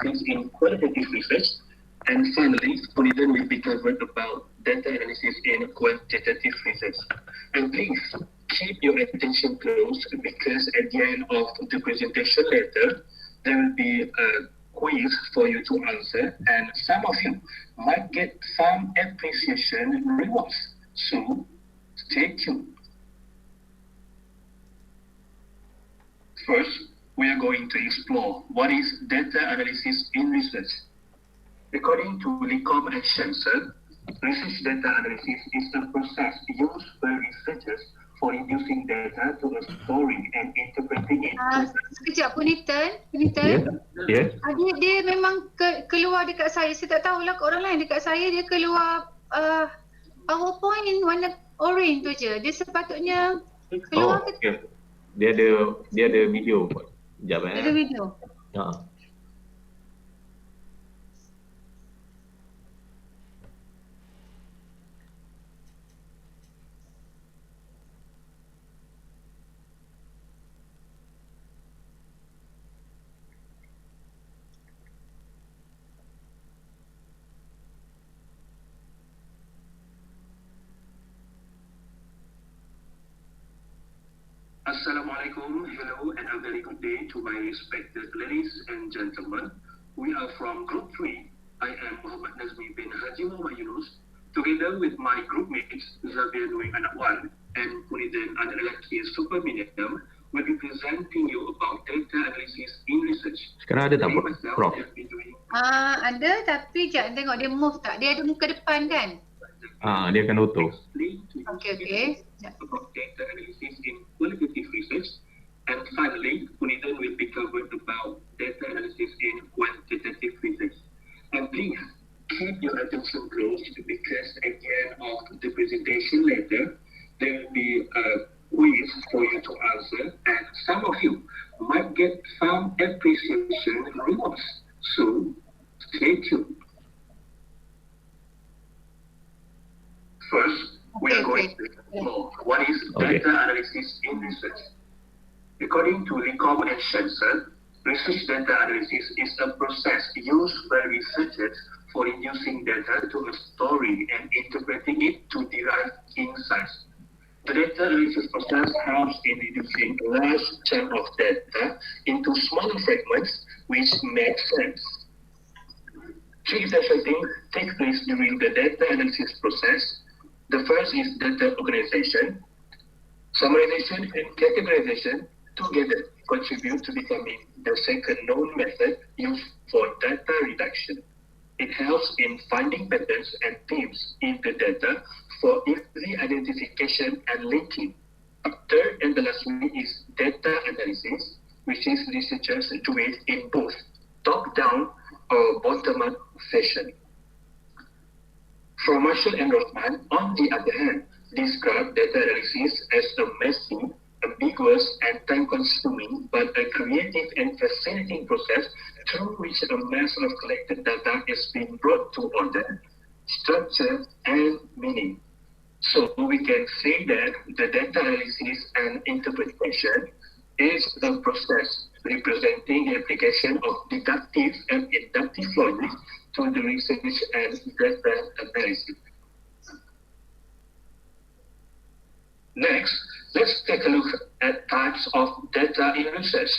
analysis in qualitative research. And finally, Punithan will be covered about data analysis in quantitative research. And please keep your attention close because at the end of the presentation later, there will be a quiz for you to answer, and some of you might get some appreciation rewards. So stay tuned. First, we are going to explore what is data analysis in research. According to Licom and Shenser, research data analysis is a process used by researchers for reducing data to a story and interpreting it. Sekejap, Punithan. Yes. Dia memang keluar dekat saya. Saya tak tahulah kat orang lain. Dekat saya dia keluar PowerPoint warna orange tu je. Dia sepatutnya keluar ke? Okay. Dia ada video. Sekejap Dia ada video. Assalamualaikum, hello and a very good day to my respected ladies and gentlemen. We are from Group 3. I am Muhammad Nazmi bin Haji Muhammad Yunus. Together with my group mates, Xavier Nui Anak Wan and Punithan Anak Lelaki Super Medium, will be presenting you about data analysis in research. Sekarang ada tak, Prof? Ada, tapi sekejap tengok dia move tak? Dia ada muka depan kan? Dia akan auto. Okay. About data analysis in qualitative research, and finally, Punithan will be covered about data analysis in quantitative research. And please keep your attention close because at the end of the presentation later, there will be a quiz for you to answer, and some of you might get some appreciation rewards. So stay tuned. First, we are going to explore what is data analysis in research. According to Licom and Shenser, research data analysis is a process used by researchers for reducing data to a story and interpreting it to derive insights. The data analysis process helps in reducing a large chunk of data into smaller fragments which make sense. Three essential things take place during the data analysis process. The first is data organization. Summarization and categorization together contribute to becoming the second known method used for data reduction. It helps in finding patterns and themes in the data for easy identification and linking. Third and the last one is data analysis, which is researchers do it in both top-down or bottom-up fashion. From Marshall and Rothman, on the other hand, describe data analysis as a messy, ambiguous, and time-consuming, but a creative and fascinating process through which a mass of collected data is being brought to order, structure, and meaning. So we can say that the data analysis and interpretation is the process representing the application of deductive and inductive logic to the research and data analysis. Next, let's take a look at types of data in research.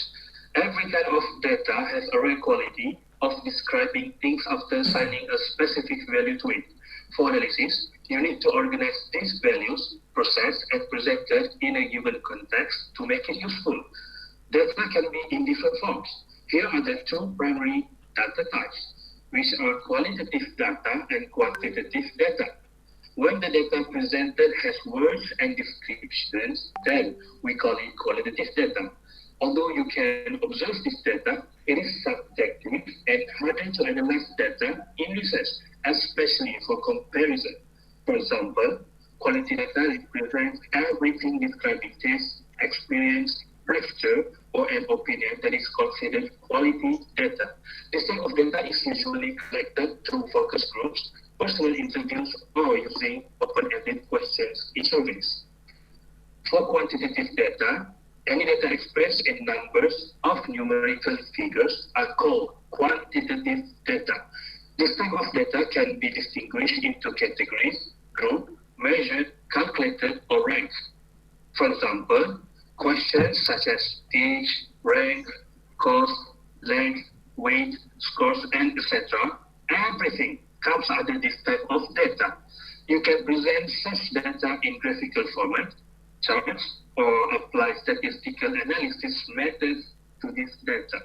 Every kind of data has a rare quality of describing things after assigning a specific value to it. For analysis, you need to organize these values, process, and present it in a given context to make it useful. Data can be in different forms. Here are the two primary data types, which are qualitative data and quantitative data. When the data presented has words and descriptions, then we call it qualitative data. Although you can observe this data, it is subjective and harder to analyze data in research, especially for comparison. For example, quality data represents everything describing taste, experience, texture, or an opinion that is considered quality data. This type of data is usually collected through focus groups, personal interviews, or using open-ended questions in surveys. For quantitative data, Any data expressed in numbers of numerical figures are called quantitative data. This type of data can be distinguished into categories, grouped, measured, calculated, or ranked. For example, questions such as age, rank, cost, length, weight, scores, and etc. Everything comes under this type of data. You can present such data in graphical format, charts, or apply statistical analysis methods to this data.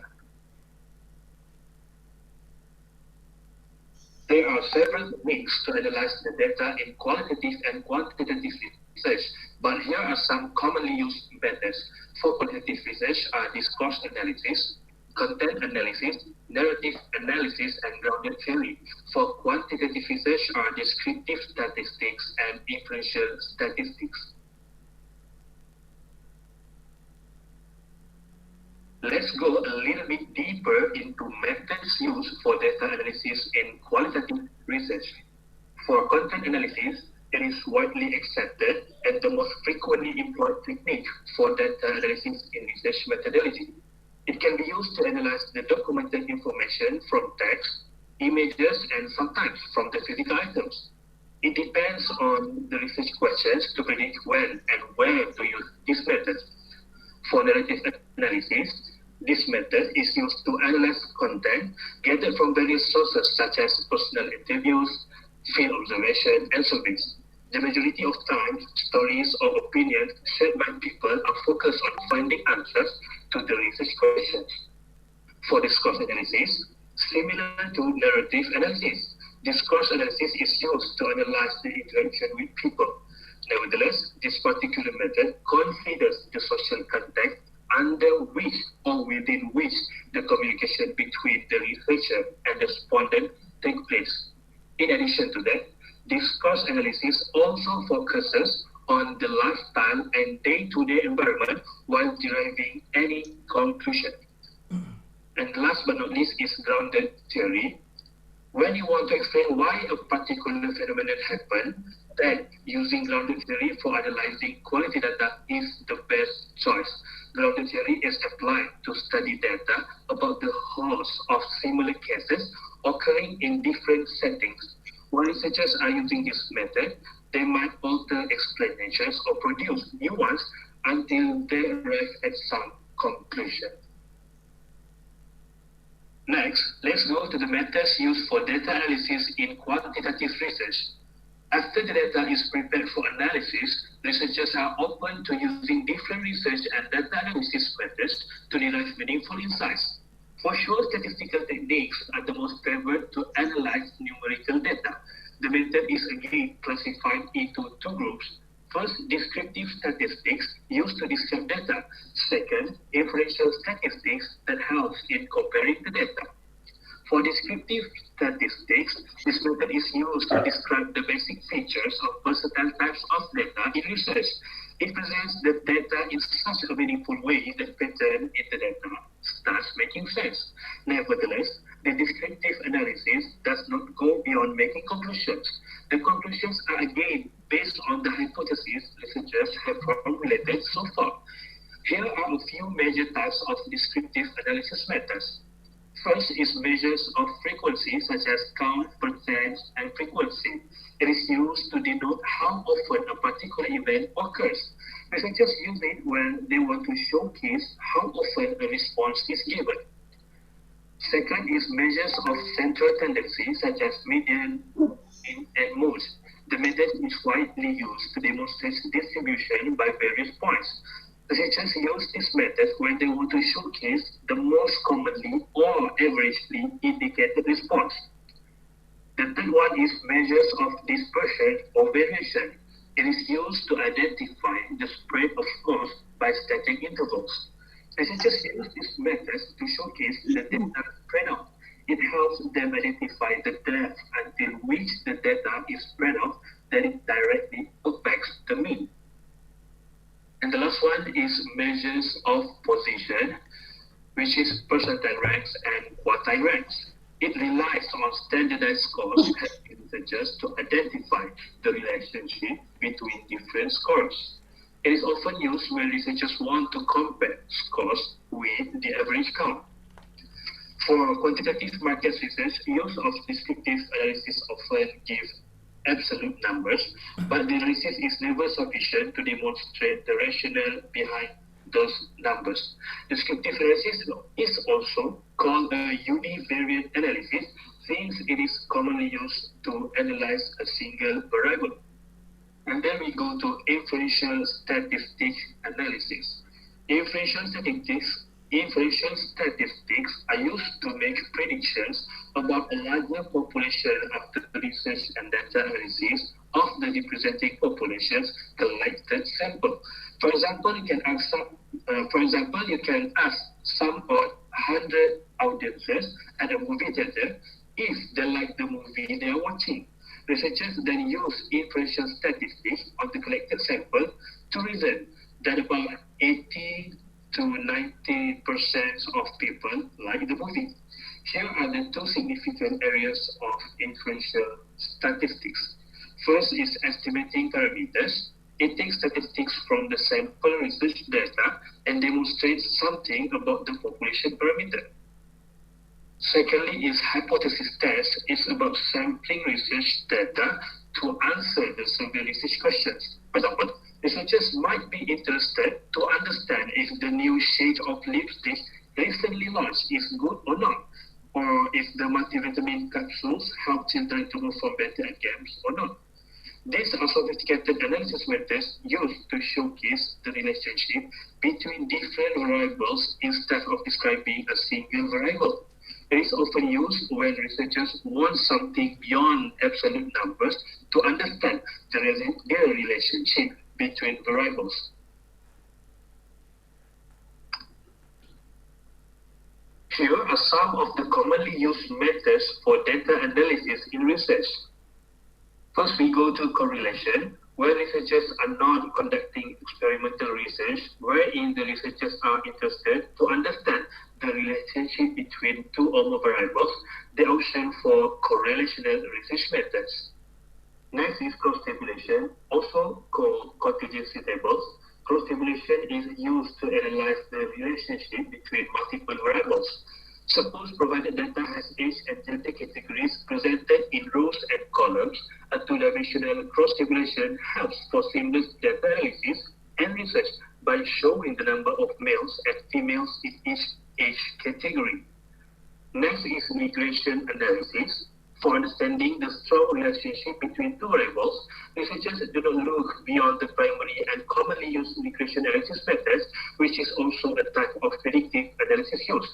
There are several techniques to analyze the data in qualitative and quantitative research, but here are some commonly used methods. For qualitative research are discourse analysis, content analysis, narrative analysis, and grounded theory. For quantitative research are descriptive statistics and inferential statistics. Let's go a little bit deeper into methods used for data analysis in qualitative research. For content analysis, it is widely accepted and the most frequently employed technique for data analysis in research methodology. It can be used to analyze the documented information from text, images, and sometimes from the physical items. It depends on the research questions to predict when and where to use this method. For narrative analysis, this method is used to analyze content gathered from various sources such as personal interviews, field observation, and surveys. The majority of times, stories or opinions shared by people are focused on finding answers to the research questions. For discourse analysis, similar to narrative analysis, discourse analysis is used to analyze the interaction with people. Nevertheless, this particular method considers the social context under which or within which the communication between the researcher and the respondent takes place. In addition to that, discourse analysis also focuses on the lifestyle and day-to-day environment while deriving any conclusion. And last but not least is grounded theory. When you want to explain why a particular phenomenon happened, then using grounded theory for analyzing quality data is the best choice. Grounded theory is applied to study data about the cause of similar cases occurring in different settings. When researchers are using this method, they might alter explanations or produce new ones until they arrive at some conclusion. Next, let's go to the methods used for data analysis in quantitative research. After the data is prepared for analysis, researchers are open to using different research and data analysis methods to derive meaningful insights. For sure, statistical techniques are the most favored to analyze numerical data. The method is again classified into two groups. First, descriptive statistics used to describe data. Second, inferential statistics that helps in comparing the data. For descriptive statistics, this method is used to describe the basic features of versatile types of data in research. It presents the data in such a meaningful way that pattern in the data starts making sense. Nevertheless, the descriptive analysis does not go beyond making conclusions. The conclusions are again based on the hypotheses researchers have formulated so far. Here are a few major types of descriptive analysis methods. First is measures of frequency such as count, percent, and frequency. It is used to denote how often a particular event occurs. Researchers use it when they want to showcase how often a response is given. Second is measures of central tendency such as median, mean, and mode. The method is widely used to demonstrate distribution by various points. Researchers use this method when they want to showcase the most commonly or averagely indicated response. The third one is measures of dispersion or variation. It is used to identify the spread of scores by static intervals. Researchers use this method to showcase the data spread out. It helps them identify the depth until which the data is spread out that it directly affects the mean. And the last one is measures of position, which is percentile ranks and quartile ranks. It relies on standardized scores helping researchers to identify the relationship between different scores. It is often used when researchers want to compare scores with the average count. For quantitative market research, use of descriptive analysis often gives absolute numbers, but the analysis is never sufficient to demonstrate the rationale behind those numbers. Descriptive analysis is also called a univariate analysis since it is commonly used to analyze a single variable. And then we go to inferential statistics analysis. Inferential statistics are used to make predictions about a larger population after research and data analysis of the representing populations collected sample. For example, you can ask some odd 100 audiences at a movie theater if they like the movie they are watching. Researchers then use inferential statistics on the collected sample to reason that about 80 to 90% of people like the movie. Here are the two significant areas of inferential statistics. First is estimating parameters. It takes statistics from the sample research data and demonstrates something about the population parameter. Secondly is hypothesis test. It's about sampling research data to answer the survey research questions. For example, researchers might be interested to understand if the new shade of lipstick recently launched is good or not, or if the multivitamin capsules help children to perform better at games or not. These are sophisticated analysis methods used to showcase the relationship between different variables instead of describing a single variable. It is often used when researchers want something beyond absolute numbers to understand the relationship between variables. Here are some of the commonly used methods for data analysis in research. First, we go to correlation, where researchers are not conducting experimental research, wherein the researchers are interested to understand the relationship between two or more variables. They option for correlational research methods. Next is cross-tabulation, also called contingency tables. Cross-tabulation is used to analyze the relationship between multiple variables. Suppose provided data has age and gender categories presented in rows and columns, a two-dimensional cross-tabulation helps for seamless data analysis and research by showing the number of males and females in each age category. Next is regression analysis. For understanding the strong relationship between two variables, researchers do not look beyond the primary and commonly used regression analysis methods, which is also a type of predictive analysis used.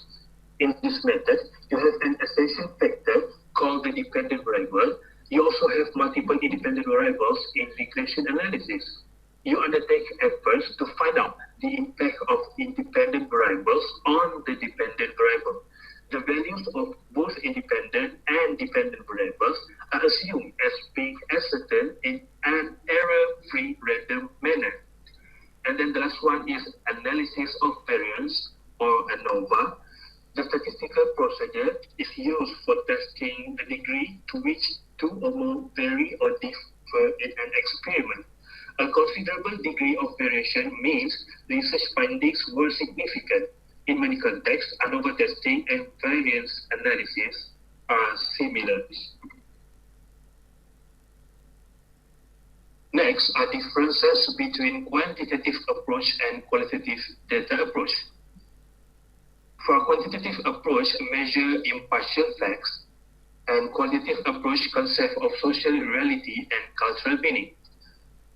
In this method, you have an essential factor called the dependent variable. You also have multiple independent variables in regression analysis. You undertake efforts to find out the impact of independent variables on the dependent variable. The values of both independent and dependent variables are assumed as being ascertained in an error-free random manner. And then the last one is analysis of variance, or ANOVA. The statistical procedure is used for testing the degree to which two or more vary or differ in an experiment. A considerable degree of variation means research findings were significant. In many contexts, ANOVA testing and variance analysis are similar. Next are differences between quantitative approach and qualitative data approach. For a quantitative approach, measure impartial facts, and qualitative approach concept of social reality and cultural meaning.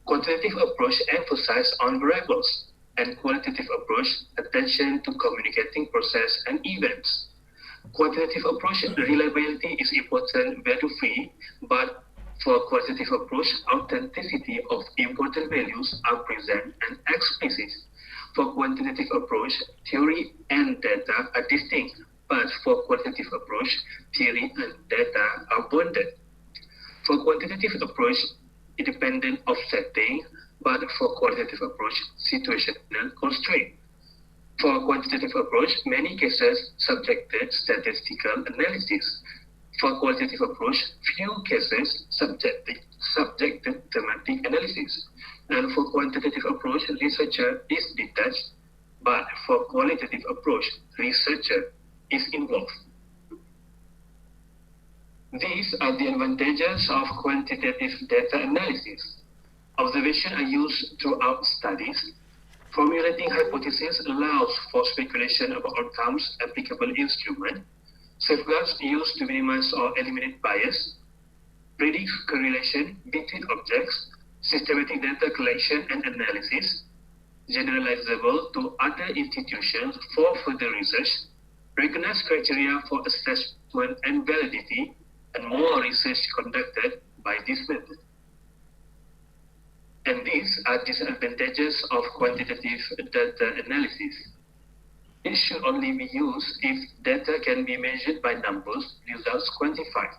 Quantitative approach emphasize on variables, and qualitative approach attention to communicating process and events. Quantitative approach reliability is important value-free, but for qualitative approach, authenticity of important values are present and explicit. For quantitative approach, theory and data are distinct, but for qualitative approach, theory and data are bonded. For quantitative approach, independent of setting, but for qualitative approach, situational constraint. For quantitative approach, many cases subjected statistical analysis. For qualitative approach, few cases subjected thematic analysis. And for quantitative approach, researcher is detached, but for qualitative approach, researcher is involved. These are the advantages of quantitative data analysis. Observation are used throughout studies. Formulating hypotheses allows for speculation about outcomes, applicable instrument. Safeguards used to minimize or eliminate bias. Predicts correlation between objects. Systematic data collection and analysis. Generalizable to other institutions for further research. Recognize criteria for assessment and validity, and more research conducted by this method. And these are disadvantages of quantitative data analysis. It should only be used if data can be measured by numbers, results quantified.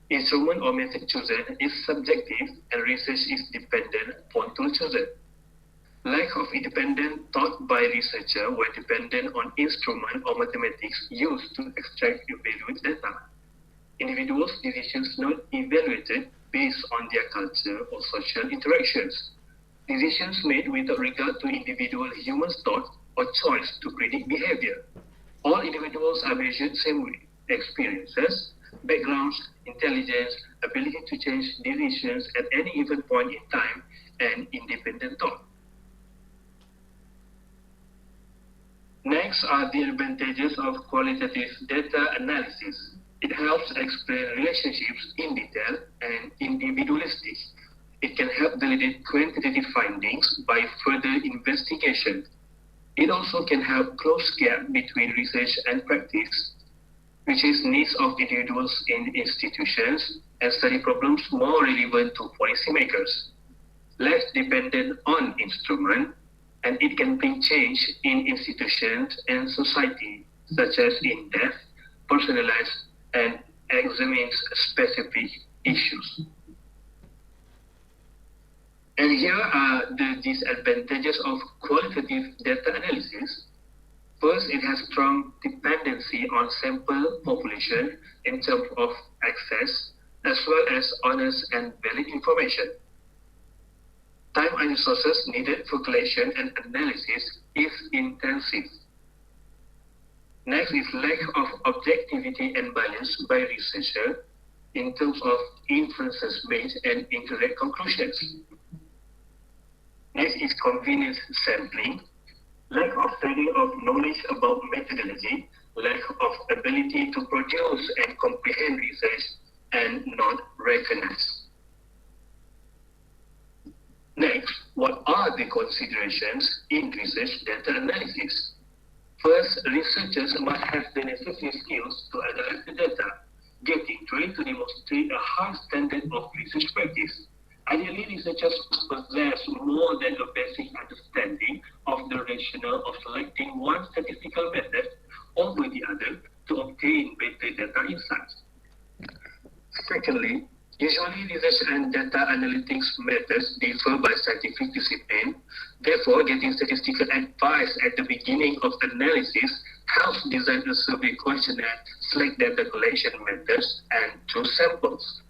Instrument or method chosen is subjective and research is dependent upon tool chosen. Lack of independent thought by researcher when dependent on instrument or mathematics used to extract evaluate data. Individuals' decisions not evaluated based on their culture or social interactions. Decisions made without regard to individual human thought or choice to predict behavior. All individuals are measured same way. Experiences, backgrounds, intelligence, ability to change decisions at any given point in time, and independent thought. Next are the advantages of qualitative data analysis. It helps explain relationships in detail and individualistic. It can help validate quantitative findings by further investigation. It also can help close gap between research and practice, which is needs of individuals in institutions and study problems more relevant to policymakers. Less dependent on instrument, and it can bring change in institutions and society, such as in-depth, personalized, and examines specific issues. And here are the disadvantages of qualitative data analysis. First, it has strong dependency on sample population in terms of access, as well as honest and valid information. Time and resources needed for collection and analysis is intensive. Next is lack of objectivity and balance by researcher in terms of inferences made and incorrect conclusions. Next is convenience sampling, lack of study of knowledge about methodology, lack of ability to produce and comprehend research, and not recognized. Next, what are the considerations in research data analysis? First, researchers must have the necessary skills to analyze the data, getting trained to demonstrate a high standard of research practice. Ideally, researchers possess more than a basic understanding of the rationale of selecting one statistical method over the other to obtain better data insights. Secondly, usually research and data analytics methods differ by scientific discipline. Therefore, getting statistical advice at the beginning of analysis helps design a survey questionnaire, select data collection methods, and choose samples.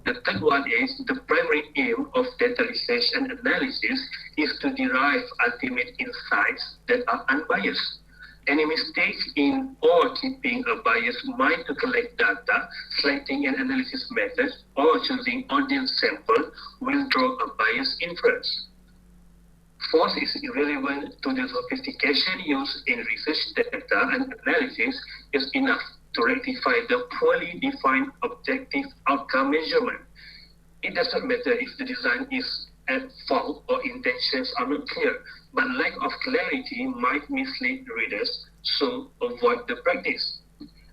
The third one is the primary aim of data research and analysis is to derive ultimate insights that are unbiased. Any mistakes in or keeping a biased mind to collect data, selecting an analysis method, or choosing audience sample will draw a biased inference. Fourth is irrelevant to the sophistication used in research data and analysis is enough to rectify the poorly defined objective outcome measurement. It does not matter if the design is at fault or intentions are not clear, but lack of clarity might mislead readers, so avoid the practice.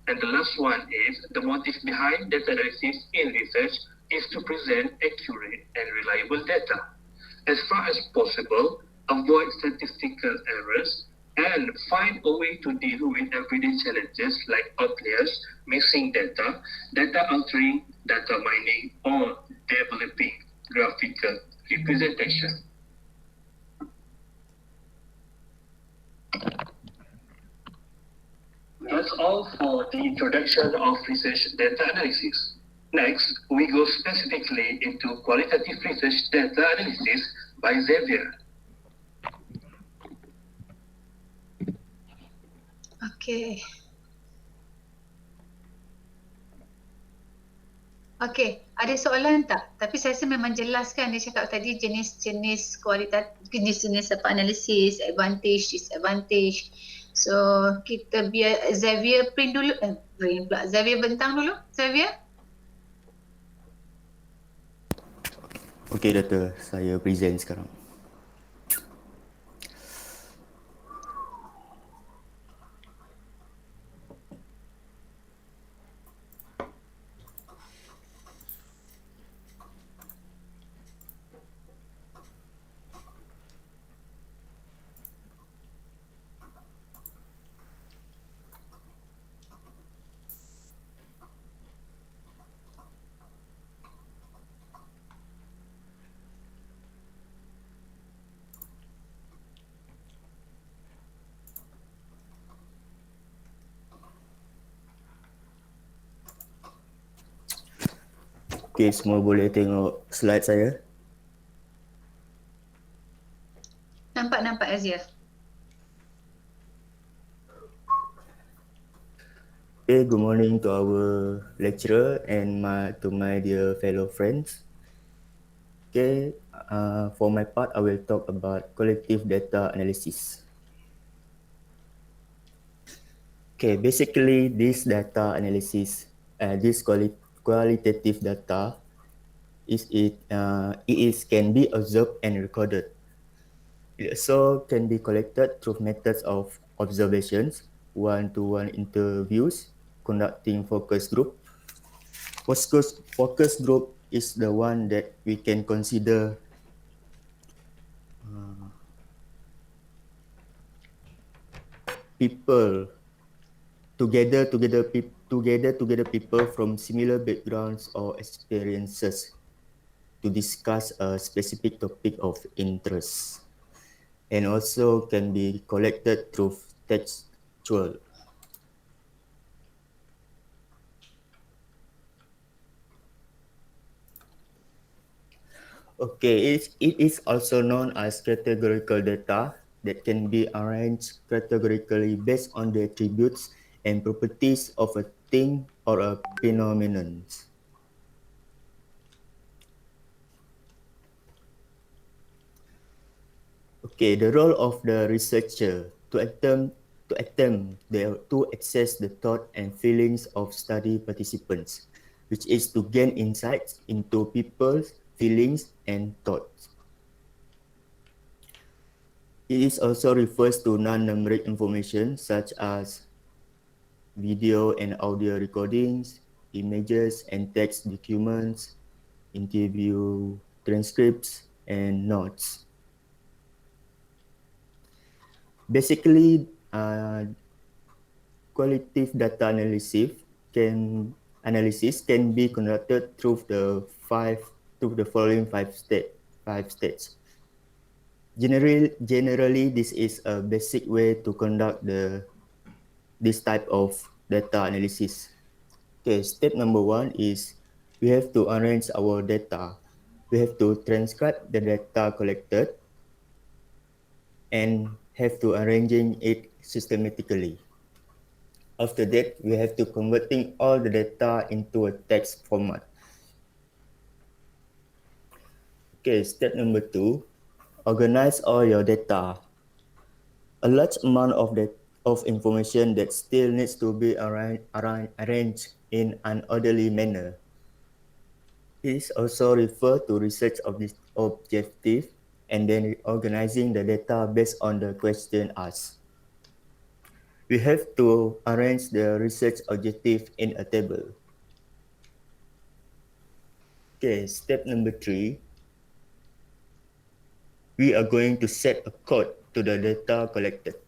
And the last one is the motive behind data analysis in research is to present accurate and reliable data. As far as possible, avoid statistical errors and find a way to deal with everyday challenges like outliers, missing data, data altering, data mining, or developing graphical representation. That's all for the introduction of research data analysis. Next, we go specifically into qualitative research data analysis by Xavier. Okay. Okey, ada soalan tak? Tapi saya rasa memang jelas kan dia cakap tadi jenis-jenis jenis-jenis analisis, advantage, disadvantage. So, kita biar Xavier print dulu. Print pula. Xavier bentang dulu. Xavier? Okey doktor, saya present sekarang. Okey, semua boleh tengok slide saya? Nampak Azia. Okay, good morning to our lecturer and to my dear fellow friends. Okay, for my part, I will talk about collective data analysis. Okay, basically this data analysis, this qualitative data can be observed and recorded. It also can be collected through methods of observations, one-to-one interviews, conducting focus group. Focus group is the one that we can consider people together people from similar backgrounds or experiences to discuss a specific topic of interest, and also can be collected through textual. Okay, it is also known as categorical data that can be arranged categorically based on the attributes and properties of a thing or a phenomenon. Okay, the role of the researcher to access the thought and feelings of study participants, which is to gain insights into people's feelings and thoughts. It is also refers to non-numeric information such as video and audio recordings, images and text documents, interview transcripts, and notes. Basically, qualitative data analysis can be conducted through the following five steps. Generally, this is a basic way to conduct this type of data analysis. Okay, step number 1 is we have to arrange our data. We have to transcribe the data collected and have to arranging it systematically. After that, we have to converting all the data into a text format. Okay, step number 2, organize all your data. A large amount of information that still needs to be arranged in an orderly manner. It is also referred to research objective and then organizing the data based on the question asked. We have to arrange the research objective in a table. Okay, step number 3. We are going to set a code to the data collected.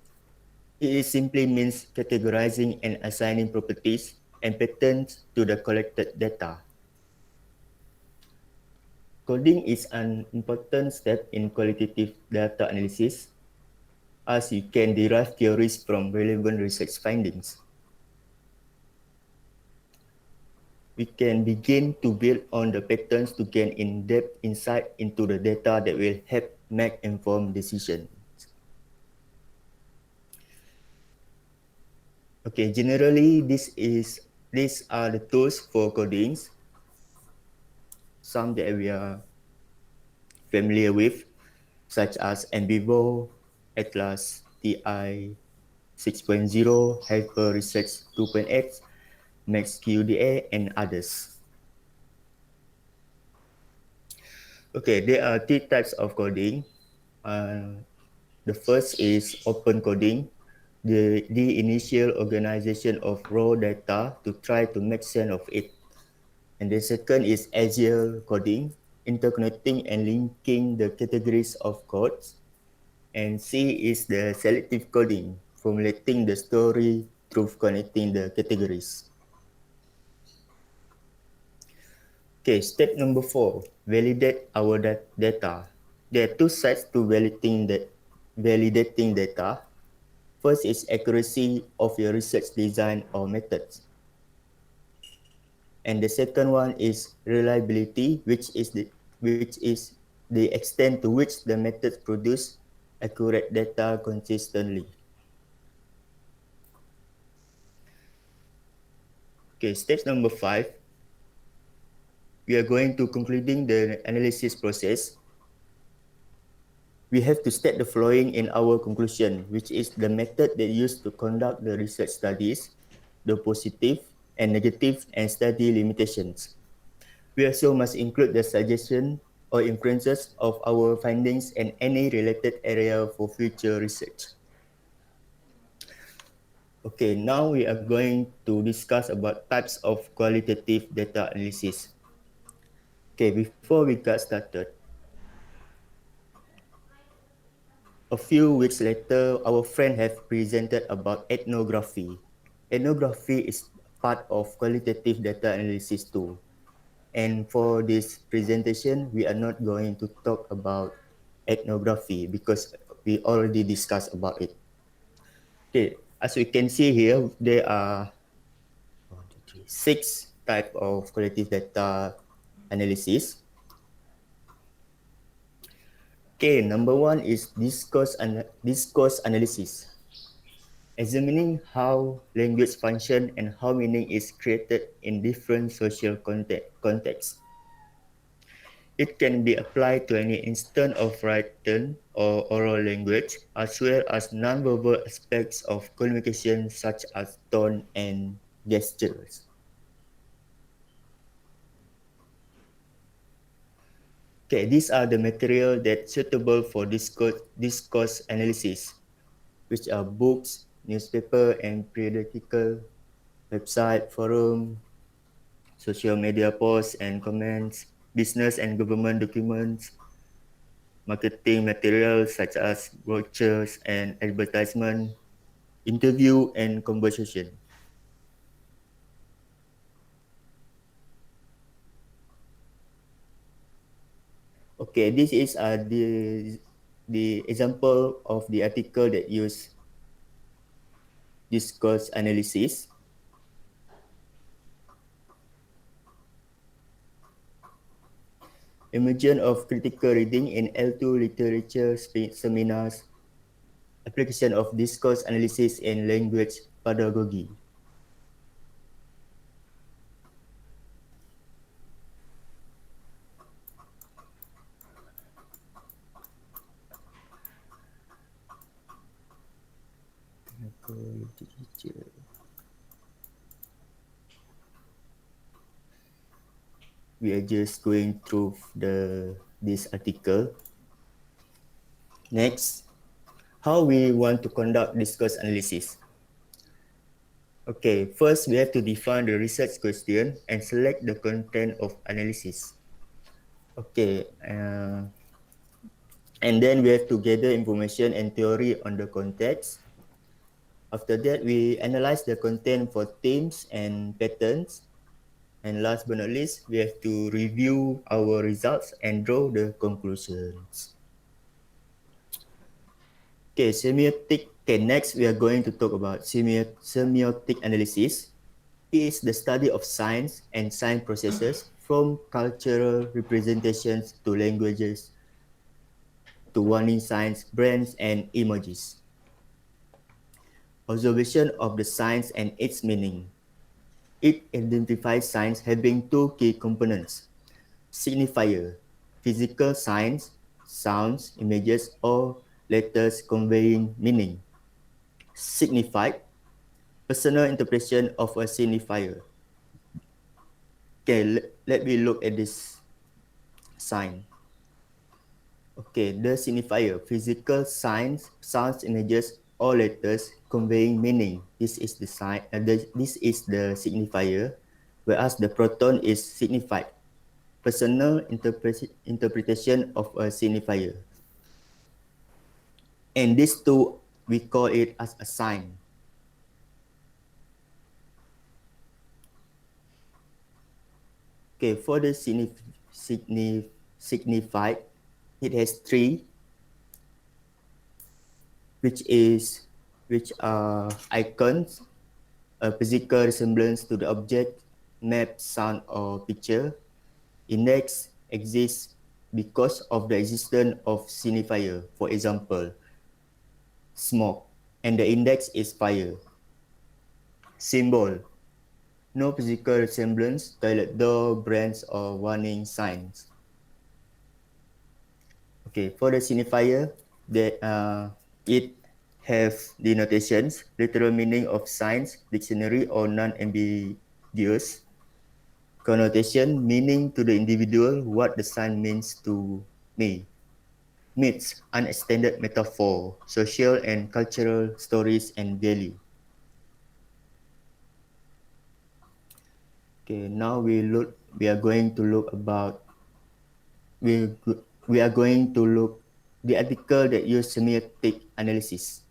It simply means categorizing and assigning properties and patterns to the collected data. Coding is an important step in qualitative data analysis, as you can derive theories from relevant research findings. We can begin to build on the patterns to gain in-depth insight into the data that will help make informed decisions. Okay, generally these are the tools for codings. Some that we are familiar with, such as NBivo, Atlas TI 6.0, Hyper Research 2.x, MaxQDA, and others. Okay, there are three types of coding. The first is open coding, the initial organization of raw data to try to make sense of it. And the second is agile coding, interconnecting and linking the categories of codes. And C is the selective coding, formulating the story through connecting the categories. Okay, step number 4, validate our data. There are two sides to validating data. First is accuracy of your research design or methods. And the second one is reliability, which is the extent to which the methods produce accurate data consistently. Okay, step number 5. We are going to concluding the analysis process. We have to state the following in our conclusion, which is the method that used to conduct the research studies, the positive and negative and study limitations. We also must include the suggestion or inferences of our findings and any related area for future research. Okay, now we are going to discuss about types of qualitative data analysis. Okay, before we get started, a few weeks later, our friend have presented about ethnography. Ethnography is part of qualitative data analysis too. And for this presentation, we are not going to talk about ethnography because we already discussed about it. Okay, as we can see here, there are 6 types of qualitative data analysis. Okay, number 1 is discourse analysis, examining how language function and how meaning is created in different social contexts. It can be applied to any instance of written or oral language, as well as nonverbal aspects of communication such as tone and gestures. Okay, these are the material that's suitable for discourse analysis, which are books, newspaper and periodical, website, forum, social media posts and comments, business and government documents, marketing materials such as brochures and advertisement, interview and conversation. Okay, this is the example of the article that use discourse analysis. Emergence of critical reading in L2 literature seminars, application of discourse analysis in language pedagogy. We are just going through this article. Next, how we want to conduct discourse analysis. Okay, first we have to define the research question and select the content of analysis. Okay, and then we have to gather information and theory on the context. After that, we analyze the content for themes and patterns. And last but not least, we have to review our results and draw the conclusions. Okay, semiotic. Okay, next we are going to talk about semiotic analysis. It is the study of science and science processes from cultural representations to languages to warning signs, brands, and emojis. Observation of the signs and its meaning. It identifies signs having two key components: signifier, physical signs, sounds, images, or letters conveying meaning. Signified, personal interpretation of a signifier. Okay, let me look at this sign. Okay, the signifier, physical signs, sounds, images, or letters conveying meaning. This is the sign. This is the signifier, whereas the proton is signified, personal interpretation of a signifier. And these two, we call it as a sign. Okay, for the signified, it has three, which are icons, a physical resemblance to the object, map, sound, or picture. Index exists because of the existence of signifier. For example, smoke, and the index is fire. Symbol, no physical resemblance, toilet door, brands, or warning signs. Okay, for the signifier, it have denotations, literal meaning of signs, dictionary, or non-ambiguous. Connotation, meaning to the individual, what the sign means to me. Myths, unextended metaphor, social and cultural stories and value. Okay, now we are going to look about we are going to look the article that use semiotic analysis.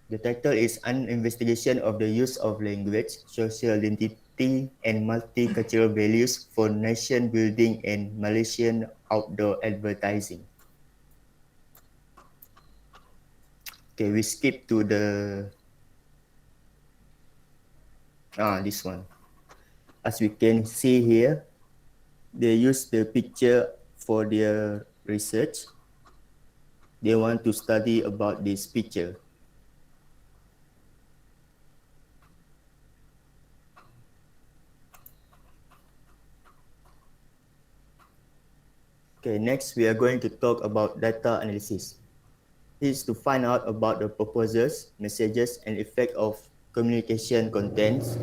The title is An Investigation of the Use of Language, Social Identity, and Multicultural Values for Nation Building and Malaysian Outdoor Advertising. Okay, we skip to this one. As we can see here, they use the picture for their research. They want to study about this picture. Okay, next we are going to talk about data analysis. It is to find out about the purposes, messages, and effect of communication contents,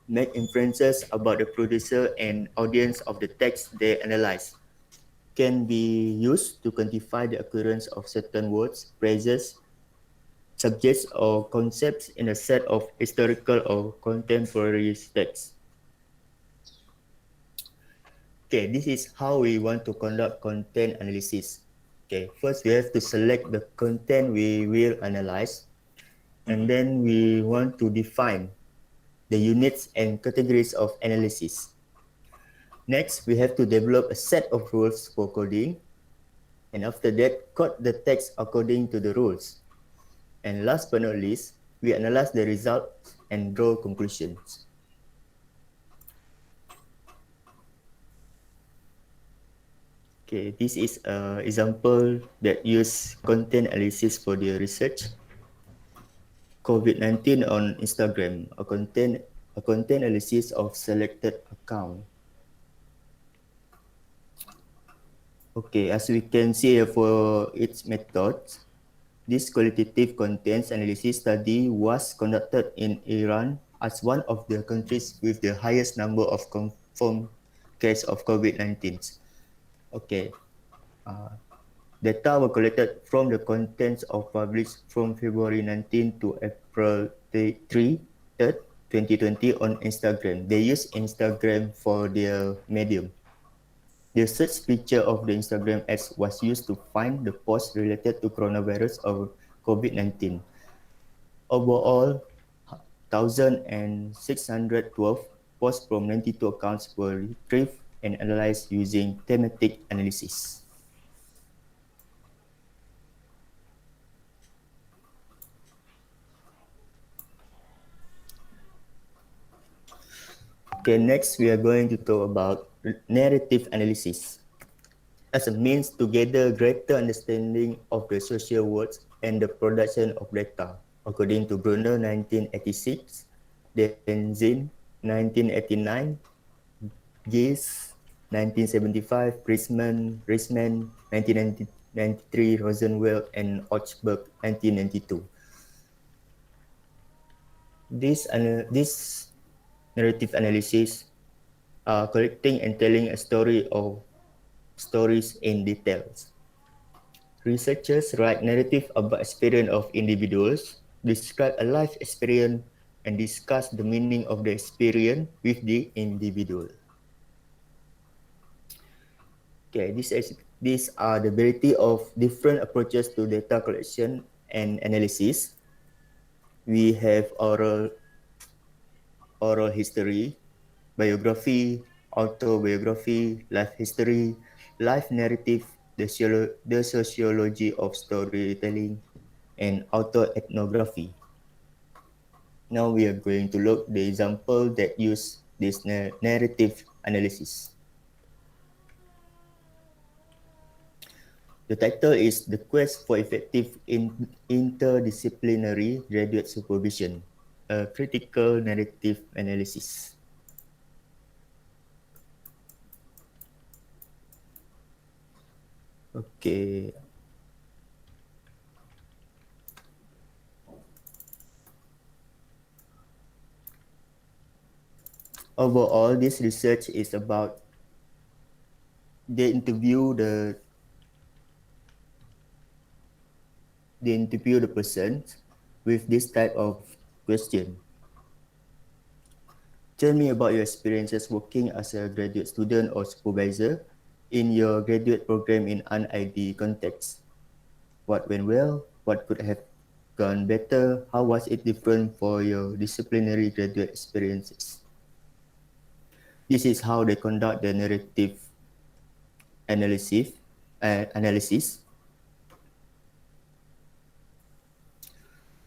make inferences about the producer and audience of the text they analyze, can be used to quantify the occurrence of certain words, phrases, subjects, or concepts in a set of historical or contemporary texts. Okay, this is how we want to conduct content analysis. Okay, first we have to select the content we will analyze, and then we want to define the units and categories of analysis. Next, we have to develop a set of rules for coding, and after that, code the text according to the rules. And last but not least, we analyze the results and draw conclusions. Okay, this is an example that use content analysis for their research. COVID-19 on Instagram, a content analysis of selected account. Okay, as we can see here for its methods, this qualitative contents analysis study was conducted in Iran as one of the countries with the highest number of confirmed cases of COVID-19. Okay, data were collected from the contents of published from February 19 to April 3rd, 2020 on Instagram. They use Instagram for their medium. The search feature of the Instagram ads was used to find the posts related to coronavirus or COVID-19. Overall, 1,612 posts from 92 accounts were retrieved and analyzed using thematic analysis. Okay, next we are going to talk about narrative analysis. as a means to gather greater understanding of the social world and the production of data, according to Brunner 1986, Denzin 1989, Gaze 1975, Prisman 1993, Rosenwald and Ochberg 1992. This narrative analysis are collecting and telling a story of stories in details. Researchers write narrative about experience of individuals, describe a life experience, and discuss the meaning of the experience with the individual. Okay, these are the variety of different approaches to data collection and analysis. We have oral history, biography, autobiography, life history, life narrative, the sociology of storytelling, and autoethnography. Now we are going to look the example that use this narrative analysis. The title is The Quest for Effective Interdisciplinary Graduate Supervision, a critical narrative analysis. Okay. Overall, this research is about they interview the person with this type of question. Tell me about your experiences working as a graduate student or supervisor in your graduate program in an ID context. What went well? What could have gone better? How was it different for your disciplinary graduate experiences? This is how they conduct the narrative analysis.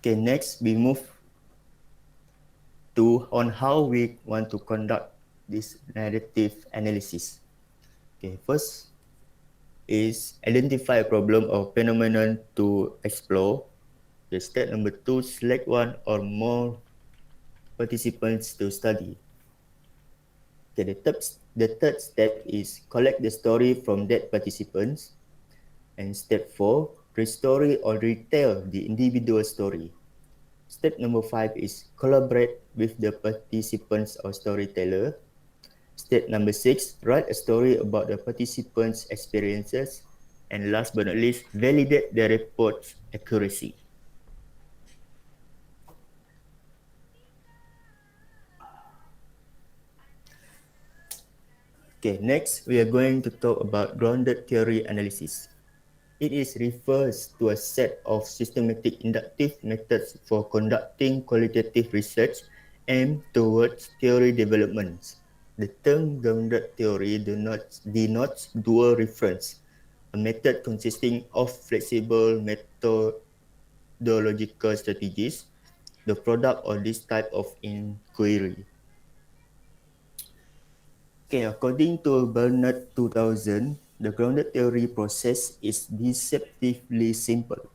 Okay, next we move to on how we want to conduct this narrative analysis. Okay, first is identify a problem or phenomenon to explore. Okay, step number 2, select one or more participants to study. Okay, the third step is collect the story from that participants. And step 4, restory or retell the individual story. Step number 5 is collaborate with the participants or storyteller. Step number 6, write a story about the participants' experiences. And last but not least, validate the report's accuracy. Okay, next we are going to talk about grounded theory analysis. It refers to a set of systematic inductive methods for conducting qualitative research aimed towards theory development. The term grounded theory denotes dual reference, a method consisting of flexible methodological strategies, the product of this type of inquiry. Okay, according to Bernard 2000, the grounded theory process is deceptively simple.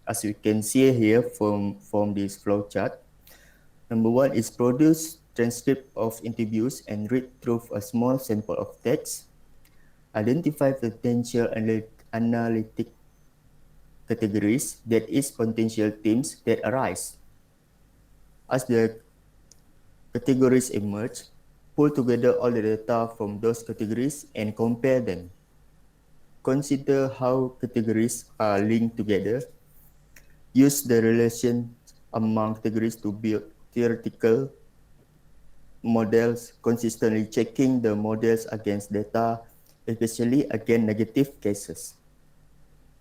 As you can see here from this flowchart, number 1 is produce transcript of interviews and read through a small sample of text. Identify potential analytic categories, that is potential themes that arise. As the categories emerge, pull together all the data from those categories and compare them. Consider how categories are linked together. Use the relation among categories to build theoretical models, consistently checking the models against data, especially against negative cases.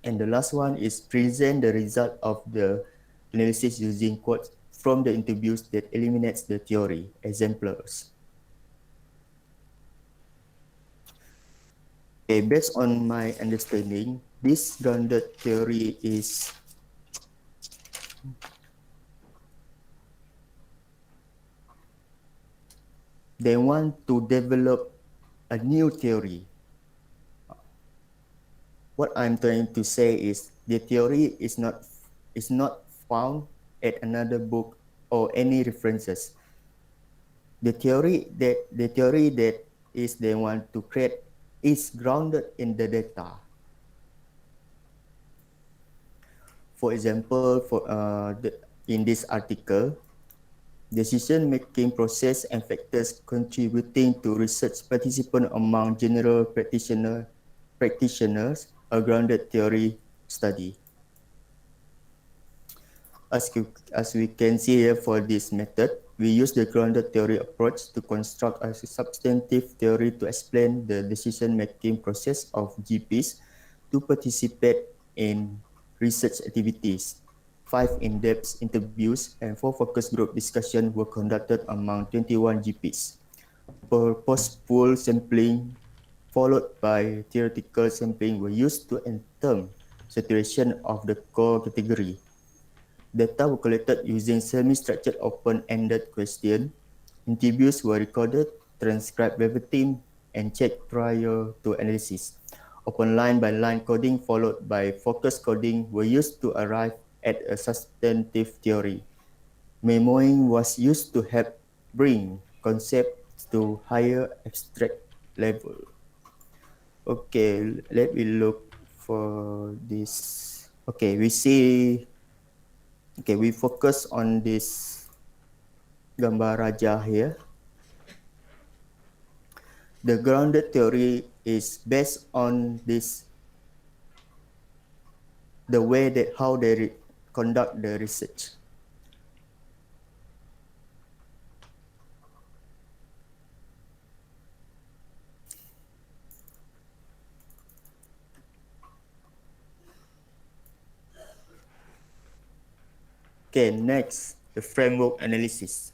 And the last one is present the result of the analysis using quotes from the interviews that eliminates the theory, exemplars. Okay, based on my understanding, this grounded theory is they want to develop a new theory. What I'm trying to say is the theory is not found at another book or any references. The theory that is they want to create is grounded in the data. For example, in this article, decision-making process and factors contributing to research participant among general practitioners, a grounded theory study. As we can see here for this method, we use the grounded theory approach to construct a substantive theory to explain the decision-making process of GPs to participate in research activities. 5 in-depth interviews and 4 focus group discussions were conducted among 21 GPs. Post-pool sampling followed by theoretical sampling were used to determine saturation of the core category. Data were collected using semi-structured open-ended questions. Interviews were recorded, transcribed verbatim, and checked prior to analysis. Open line-by-line coding followed by focus coding were used to arrive at a substantive theory. Memoing was used to help bring concepts to higher abstract level. Okay, let me look for this. Okay, we focus on this gambar raja here. The grounded theory is based on the way that how they conduct the research. Okay, next, the framework analysis.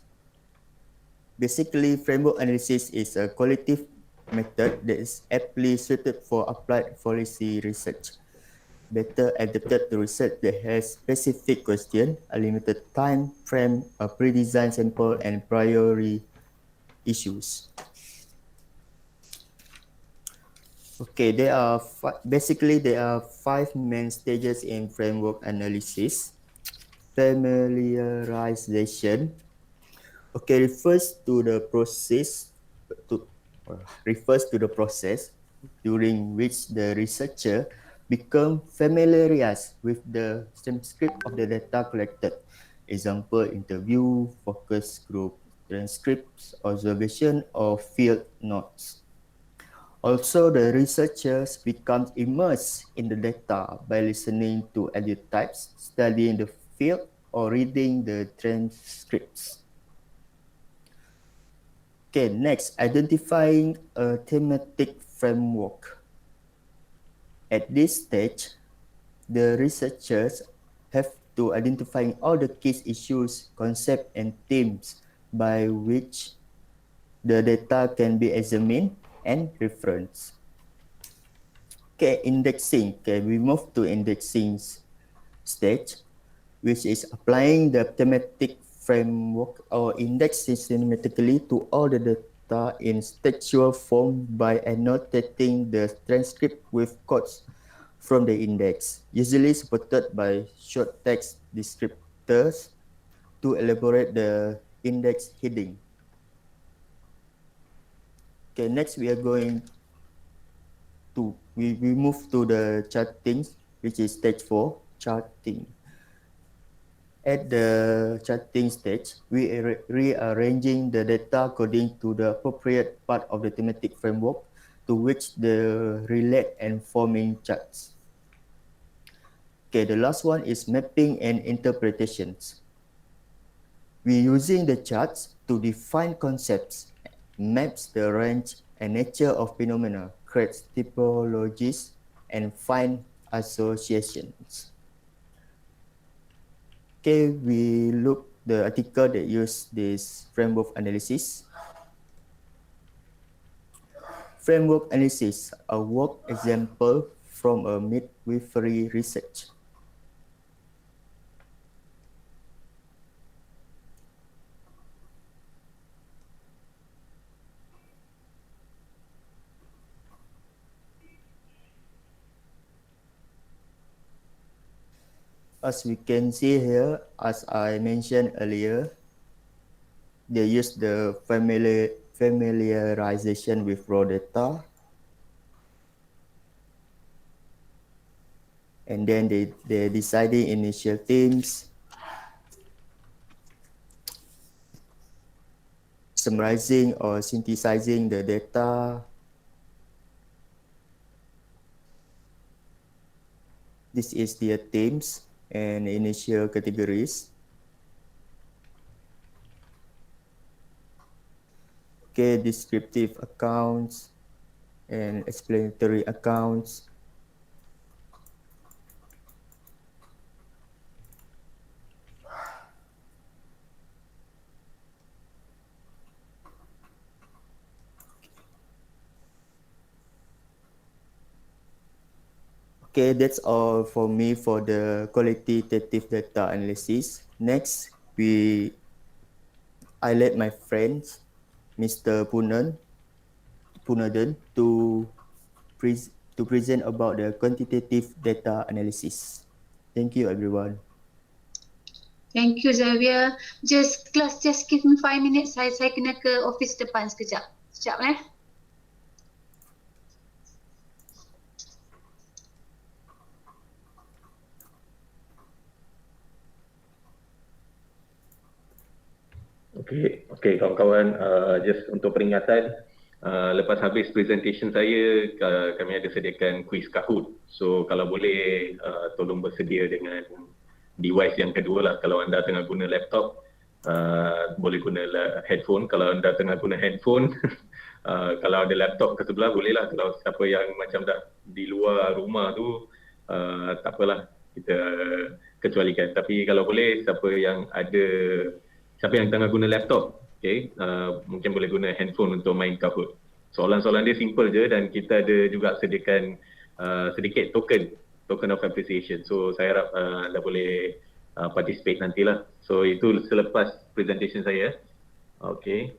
Basically, framework analysis is a qualitative method that is aptly suited for applied policy research. Better adapted to research that has specific question, a limited time frame, a pre-designed sample, and priori issues. Okay, there are five main stages in framework analysis. Familiarization. Okay, to refers to the process during which the researcher become familiarized with the transcript of the data collected. Example, interview, focus group, transcripts, observation, or field notes. Also, the researchers become immersed in the data by listening to audio types, studying the field, or reading the transcripts. Okay, next, identifying a thematic framework. At this stage, the researchers have to identify all the key issues, concepts, and themes by which the data can be examined and referenced. Okay, indexing. Okay, we move to indexing stage, which is applying the thematic framework or index systematically to all the data in textual form by annotating the transcript with quotes from the index, usually supported by short text descriptors to elaborate the index heading. Okay, next we are going to, we move to the charting, which is stage 4, charting. At the charting stage, we are rearranging the data according to the appropriate part of the thematic framework to which the relate and forming charts. Okay, the last one is mapping and interpretations. We're using the charts to define concepts, maps the range and nature of phenomena, creates typologies, and find associations. Okay, we look the article that use this framework analysis. Framework analysis, a work example from a midwifery research. As we can see here, as I mentioned earlier, they use the familiarization with raw data, and then they're deciding initial themes, summarizing or synthesizing the data. This is their themes and initial categories. Okay, descriptive accounts and explanatory accounts. Okay, that's all for me for the qualitative data analysis. Next, I let my friends, Mr. Punadan, to present about the quantitative data analysis. Thank you, everyone. Thank you, Xavier. Just give me 5 minutes. Saya kena ke office depan sekejap. Sekejap eh. Okay, kawan-kawan, just untuk peringatan, lepas habis presentation saya, kami ada sediakan quiz Kahoot. So kalau boleh, tolong bersedia dengan device yang kedua lah. Kalau anda tengah guna laptop, boleh guna headphone. Kalau anda tengah guna handphone, kalau ada laptop ke sebelah, bolehlah. Kalau siapa yang macam dah di luar rumah tu, tak apalah, kita kecualikan. Tapi kalau boleh, siapa yang tengah guna laptop, okay, mungkin boleh guna handphone untuk main Kahoot. Soalan-soalan dia simple je dan kita ada juga sediakan sedikit token of appreciation. So saya harap anda boleh participate nantilah. So itu selepas presentation saya. Okay.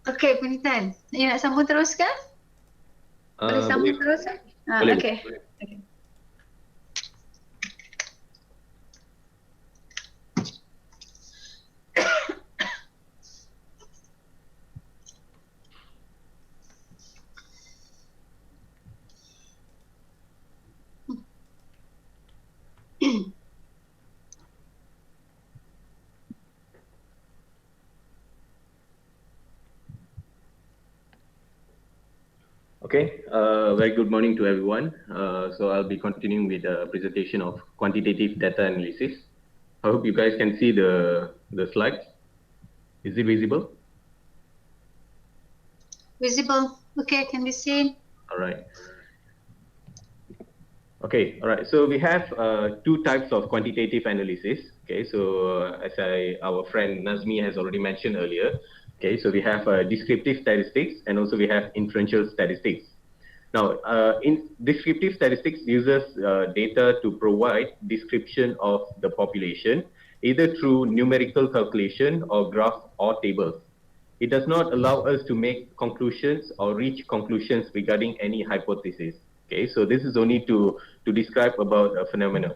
Okey, Punitan. You nak sambung terus ke? Boleh sambung terus? Boleh. Okey. Okay, very good morning to everyone. So I'll be continuing with the presentation of quantitative data analysis. I hope you guys can see the slides. Is it visible? Visible. Okay, can be seen. All right. Okay, all right. So we have two types of quantitative analysis. Okay, so our friend Nazmi has already mentioned earlier. Okay, so we have descriptive statistics and also we have inferential statistics. Now, in descriptive statistics uses data to provide description of the population, either through numerical calculation or graph or tables. It does not allow us to make conclusions or reach conclusions regarding any hypothesis. Okay, so this is only to describe about a phenomenon,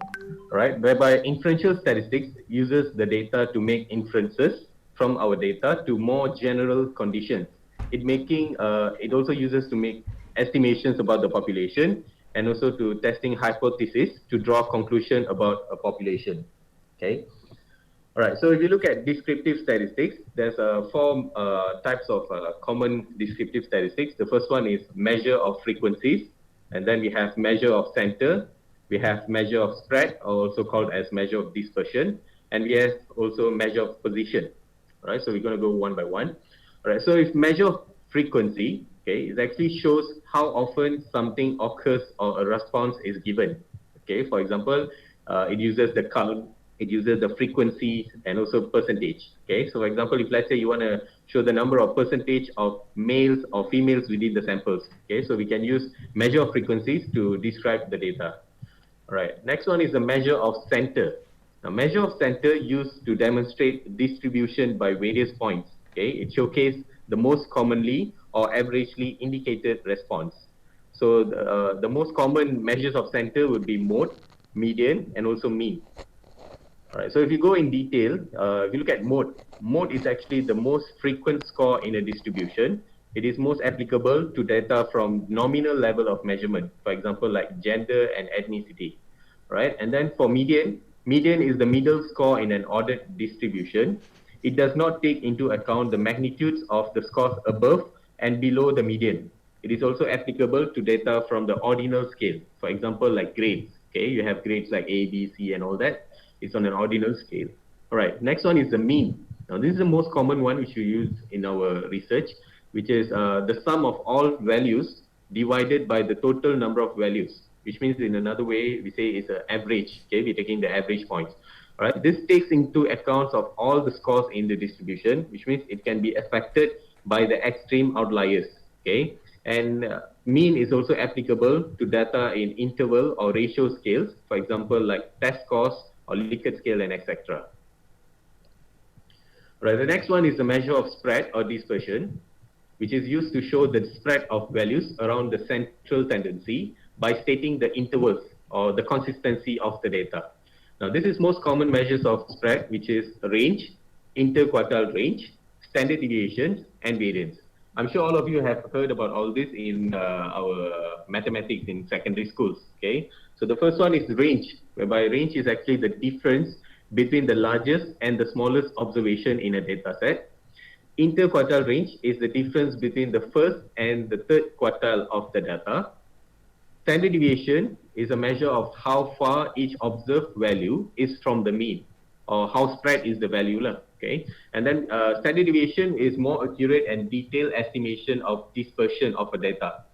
right? Whereby inferential statistics uses the data to make inferences from our data to more general conditions. It also uses to make estimations about the population and also to testing hypothesis to draw conclusion about a population. Okay. All right, so if you look at descriptive statistics, there's four types of common descriptive statistics. The first one is measure of frequencies, and then we have measure of center, we have measure of spread, also called as measure of dispersion, and we have also measure of position. All right, so we're going to go one by one. All right, so if measure of frequency, okay, it actually shows how often something occurs or a response is given. Okay, for example, it uses the count, it uses the frequency and also percentage. Okay, so for example, if let's say you want to show the number of percentage of males or females within the samples. Okay, so we can use measure of frequencies to describe the data. All right, next one is the measure of center. Now, measure of center used to demonstrate distribution by various points. Okay, it showcases the most commonly or averagely indicated response. So the most common measures of center would be mode, median, and also mean. All right, so if you go in detail, if you look at mode is actually the most frequent score in a distribution. It is most applicable to data from nominal level of measurement, for example, like gender and ethnicity, right? And then for median is the middle score in an ordered distribution. It does not take into account the magnitudes of the scores above and below the median. It is also applicable to data from the ordinal scale, for example, like grades. Okay, you have grades like A, B, C, and all that. It's on an ordinal scale. All right, next one is the mean. Now, this is the most common one which we use in our research, which is the sum of all values divided by the total number of values, which means in another way, we say it's an average. Okay, we're taking the average points. All right, this takes into account of all the scores in the distribution, which means it can be affected by the extreme outliers. Okay, and mean is also applicable to data in interval or ratio scales, for example, like test scores or Likert scale and etc. Right, the next one is the measure of spread or dispersion, which is used to show the spread of values around the central tendency by stating the intervals or the consistency of the data. Now, this is most common measures of spread, which is range, interquartile range, standard deviations, and variance. I'm sure all of you have heard about all this in our mathematics in secondary schools. Okay, so the first one is range, whereby range is actually the difference between the largest and the smallest observation in a data set. Interquartile range is the difference between the first and the third quartile of the data. Standard deviation is a measure of how far each observed value is from the mean, or how spread is the value. Okay, and then standard deviation is more accurate and detailed estimation of dispersion of a data.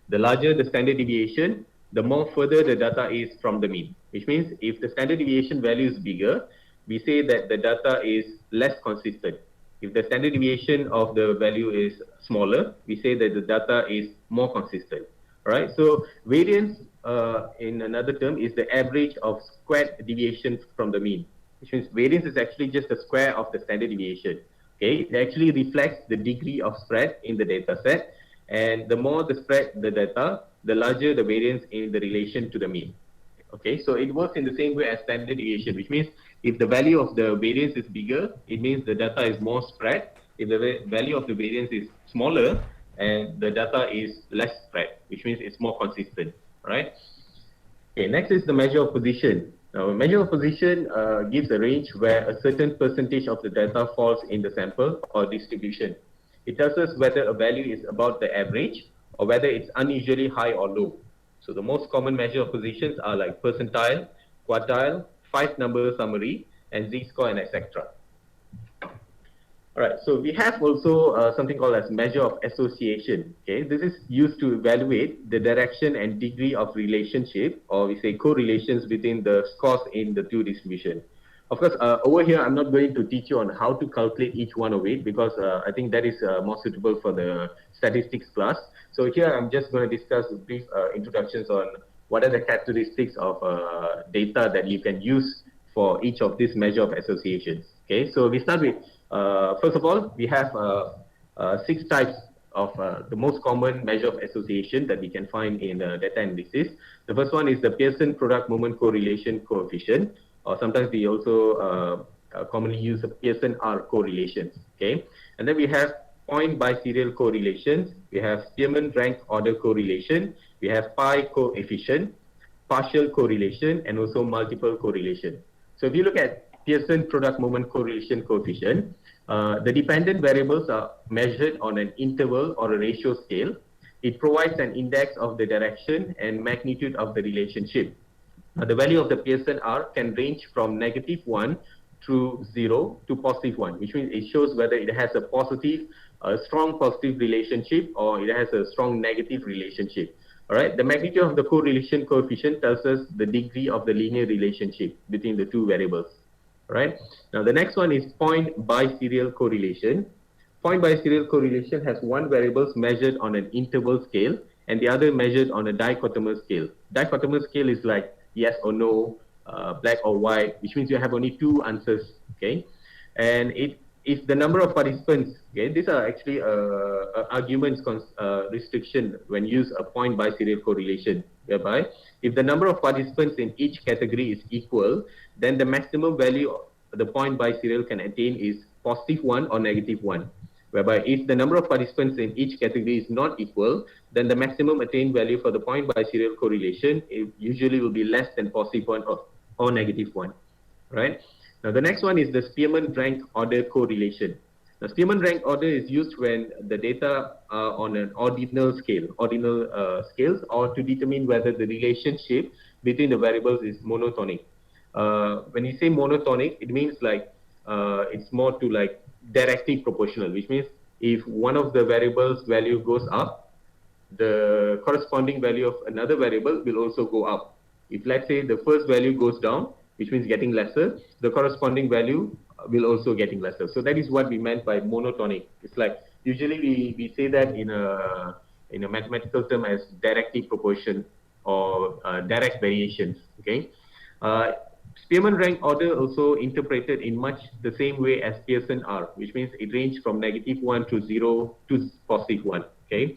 The larger the standard deviation, the more further the data is from the mean, which means if the standard deviation value is bigger, we say that the data is less consistent. If the standard deviation of the value is smaller, we say that the data is more consistent. All right, so variance in another term is the average of squared deviations from the mean, which means variance is actually just the square of the standard deviation. Okay, it actually reflects the degree of spread in the data set, and the more the spread the data, the larger the variance in the relation to the mean. Okay, so it works in the same way as standard deviation, which means if the value of the variance is bigger, it means the data is more spread. If the value of the variance is smaller, and the data is less spread, which means it's more consistent. Right? Okay, next is the measure of position. Now, measure of position gives a range where a certain percentage of the data falls in the sample or distribution. It tells us whether a value is about the average or whether it's unusually high or low. So the most common measure of positions are like percentile, quartile, 5-number summary, and z-score, and etc. All right, so we have also something called as measure of association. Okay, this is used to evaluate the direction and degree of relationship, or we say correlations between the scores in the two distribution. Of course, over here, I'm not going to teach you on how to calculate each one of it because I think that is more suitable for the statistics class. So here, I'm just going to discuss brief introductions on what are the characteristics of data that you can use for each of these measure of associations. Okay, so we start with, first of all, we have 6 types of the most common measure of association that we can find in data analysis. The first one is the Pearson product moment correlation coefficient, or sometimes we also commonly use the Pearson R correlations. Okay, and then we have point biserial correlations, we have Spearman rank order correlation, we have pi coefficient, partial correlation, and also multiple correlation. So if you look at Pearson product moment correlation coefficient, the dependent variables are measured on an interval or a ratio scale. It provides an index of the direction and magnitude of the relationship. The value of the Pearson R can range from -1 to 0 to +1, which means it shows whether it has a positive, a strong positive relationship, or it has a strong negative relationship. All right, the magnitude of the correlation coefficient tells us the degree of the linear relationship between the two variables. All right, now the next one is point biserial correlation. Point biserial correlation has one variable measured on an interval scale and the other measured on a dichotomous scale. Dichotomous scale is like yes or no, black or white, which means you have only two answers. Okay, and if the number of participants, okay, these are actually arguments restriction when use a point biserial correlation, whereby if the number of participants in each category is equal, then the maximum value the point biserial can attain is +1 or -1. Whereby if the number of participants in each category is not equal, then the maximum attained value for the point biserial correlation usually will be less than +1 or -1, right? Now the next one is the Spearman rank order correlation. Now Spearman rank order is used when the data are on an ordinal scales, or to determine whether the relationship between the variables is monotonic. When you say monotonic, it means like it's more to like directly proportional, which means if one of the variables value goes up, the corresponding value of another variable will also go up. If let's say the first value goes down, which means getting lesser, the corresponding value will also getting lesser. So that is what we meant by monotonic. It's like usually we say that in a mathematical term as directly proportion or direct variations. Okay. Spearman rank order also interpreted in much the same way as Pearson R, which means it ranged from -1 to 0 to +1. Okay,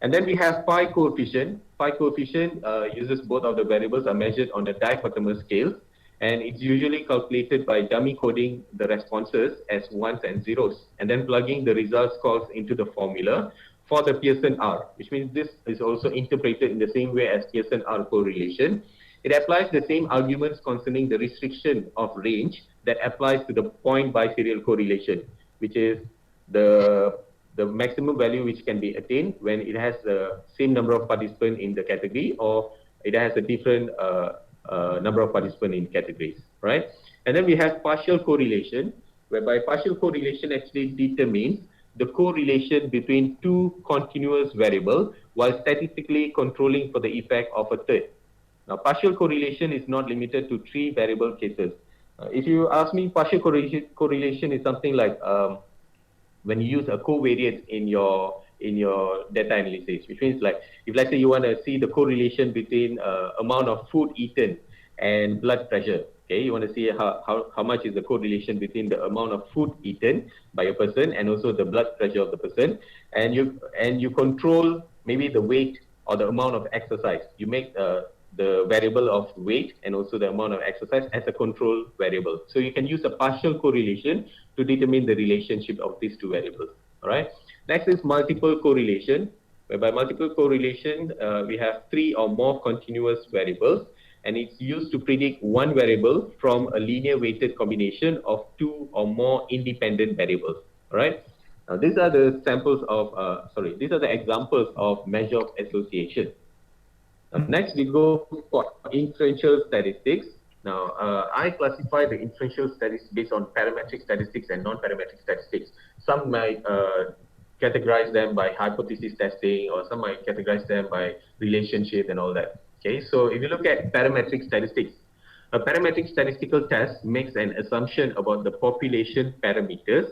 and then we have pi coefficient. Pi coefficient uses both of the variables are measured on a dichotomous scale, and it's usually calculated by dummy coding the responses as ones and zeros, and then plugging the results scores into the formula for the Pearson R, which means this is also interpreted in the same way as Pearson R correlation. It applies the same arguments concerning the restriction of range that applies to the point biserial correlation, which is the maximum value which can be attained when it has the same number of participants in the category, or it has a different number of participants in categories, right? And then we have partial correlation, whereby partial correlation actually determines the correlation between two continuous variables while statistically controlling for the effect of a third. Now, partial correlation is not limited to 3 variable cases. If you ask me, partial correlation is something like when you use a covariance in your data analysis, which means like if let's say you want to see the correlation between amount of food eaten and blood pressure. Okay, you want to see how much is the correlation between the amount of food eaten by a person and also the blood pressure of the person, and you control maybe the weight or the amount of exercise. You make the variable of weight and also the amount of exercise as a control variable. So you can use a partial correlation to determine the relationship of these two variables. All right. Next is multiple correlation, whereby multiple correlation, we have 3 or more continuous variables, and it's used to predict one variable from a linear weighted combination of 2 or more independent variables. All right. Now these are the samples of, these are the examples of measure of association. Next, we go for inferential statistics. Now, I classify the inferential statistics based on parametric statistics and non-parametric statistics. Some might categorize them by hypothesis testing, or some might categorize them by relationship and all that. Okay, so if you look at parametric statistics, a parametric statistical test makes an assumption about the population parameters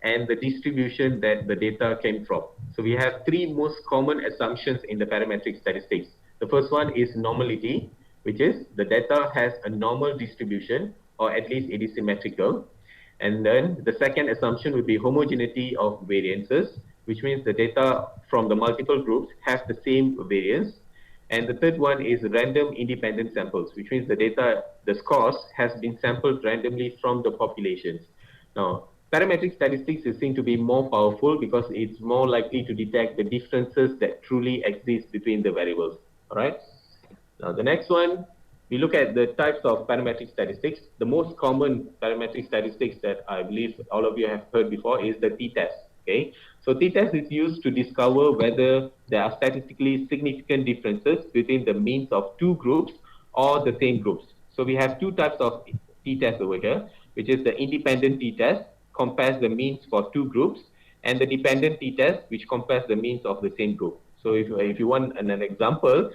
and the distribution that the data came from. So we have three most common assumptions in the parametric statistics. The first one is normality, which is the data has a normal distribution, or at least it is symmetrical. And then the second assumption would be homogeneity of variances, which means the data from the multiple groups have the same variance. And the third one is random independent samples, which means the data, the scores has been sampled randomly from the populations. Now, parametric statistics is seen to be more powerful because it's more likely to detect the differences that truly exist between the variables. All right. Now, the next one, we look at the types of parametric statistics. The most common parametric statistics that I believe all of you have heard before is the t-test. Okay, so t-test is used to discover whether there are statistically significant differences between the means of two groups or the same groups. So we have two types of t-test over here, which is the independent t-test, compares the means for two groups, and the dependent t-test, which compares the means of the same group. So if you want an example,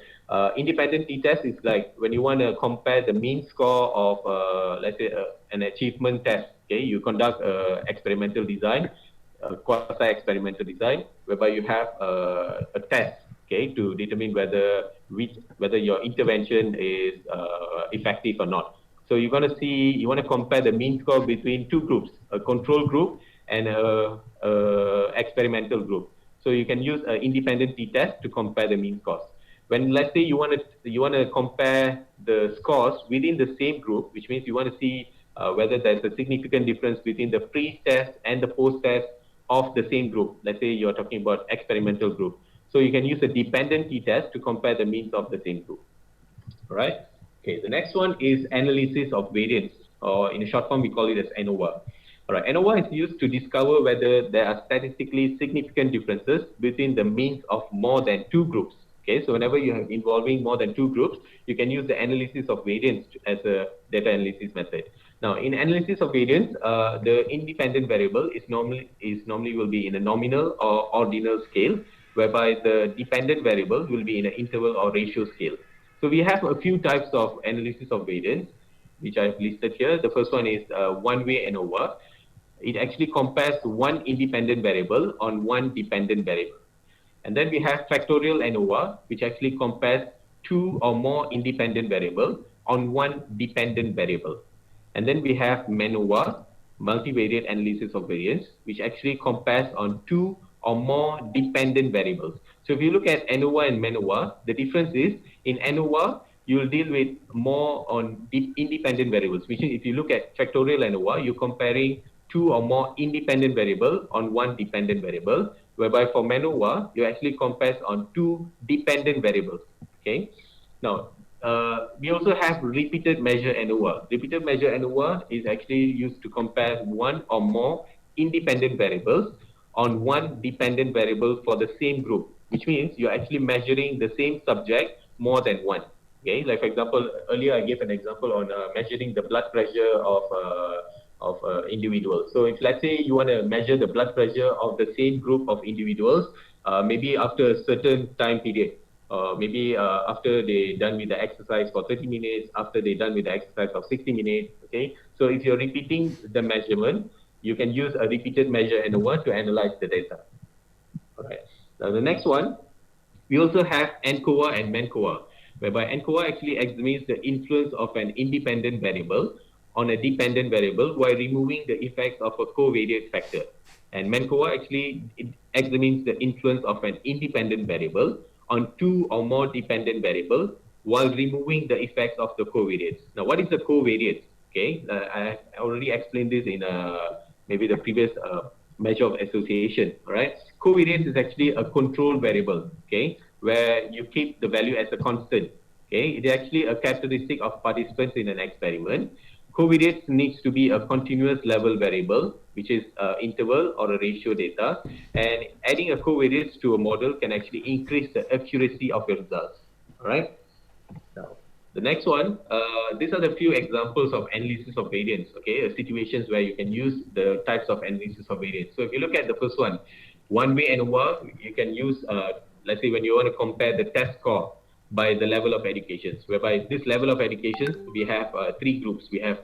independent t-test is like when you want to compare the mean score of, let's say, an achievement test. Okay, you conduct experimental design, quasi-experimental design, whereby you have a test, okay, to determine whether your intervention is effective or not. So you're going to see, you want to compare the mean score between two groups, a control group and a experimental group. So you can use an independent t-test to compare the mean scores. When, let's say, you want to compare the scores within the same group, which means you want to see whether there's a significant difference between the pre-test and the post-test of the same group. Let's say you're talking about experimental group. So you can use a dependent t-test to compare the means of the same group. All right. Okay. The next one is analysis of variance, or in a short form, we call it as ANOVA. All right. ANOVA is used to discover whether there are statistically significant differences between the means of more than two groups. Okay. So whenever you have involving more than two groups, you can use the analysis of variance as a data analysis method. Now, in analysis of variance, the independent variable is normally will be in a nominal or ordinal scale, whereby the dependent variable will be in an interval or ratio scale. So we have a few types of analysis of variance, which I've listed here. The first one is one-way ANOVA. It actually compares one independent variable on one dependent variable. And then we have factorial ANOVA, which actually compares two or more independent variables on one dependent variable. And then we have MANOVA, multivariate analysis of variance, which actually compares on two or more dependent variables. So if you look at ANOVA and MANOVA, the difference is in ANOVA, you will deal with more on independent variables, which is if you look at factorial ANOVA, you're comparing two or more independent variables on one dependent variable, whereby for MANOVA, you actually compares on two dependent variables. Okay. Now, we also have repeated measure ANOVA. Repeated measure ANOVA is actually used to compare one or more independent variables on one dependent variable for the same group, which means you're actually measuring the same subject more than one. Okay, like for example, earlier I gave an example on measuring the blood pressure of individuals. So if let's say you want to measure the blood pressure of the same group of individuals, maybe after a certain time period, maybe after they done with the exercise for 30 minutes, after they done with the exercise of 60 minutes, okay? So if you're repeating the measurement, you can use a repeated measure ANOVA to analyze the data. All right. Now the next one, we also have NCOA and MANCOA, whereby NCOA actually examines the influence of an independent variable on a dependent variable while removing the effects of a covariate factor. And MANCOA actually examines the influence of an independent variable on two or more dependent variables while removing the effects of the covariates. Now, what is the covariates? Okay, I already explained this in maybe the previous measure of association. All right, covariates is actually a control variable. Okay, where you keep the value as a constant. Okay, it is actually a characteristic of participants in an experiment. Covariates needs to be a continuous level variable, which is interval or a ratio data, and adding a covariates to a model can actually increase the accuracy of your results. All right. Now, The next one, these are the few examples of analysis of variance, okay, situations where you can use the types of analysis of variance. So if you look at the first one way ANOVA, you can use, let's say when you want to compare the test score by the level of education, whereby this level of education, we have three groups. We have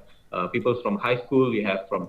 people from high school, we have from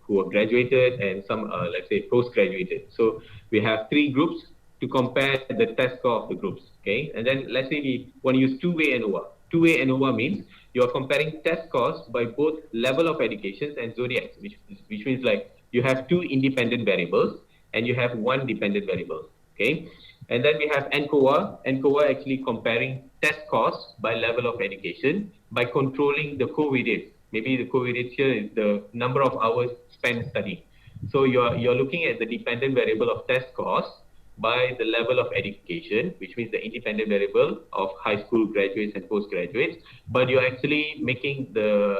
who are graduated, and some, let's say, post-graduated. So we have three groups to compare the test score of the groups, okay? And then let's say we want to use two-way ANOVA. Two-way ANOVA means you're comparing test scores by both level of education and zodiacs, which means like you have two independent variables and you have one dependent variable, okay? And then we have NCOA. NCOA actually comparing test scores by level of education by controlling the covariates. Maybe the covariates here is the number of hours spent studying. So you're looking at the dependent variable of test scores by the level of education, which means the independent variable of high school graduates and postgraduates, but you're actually making the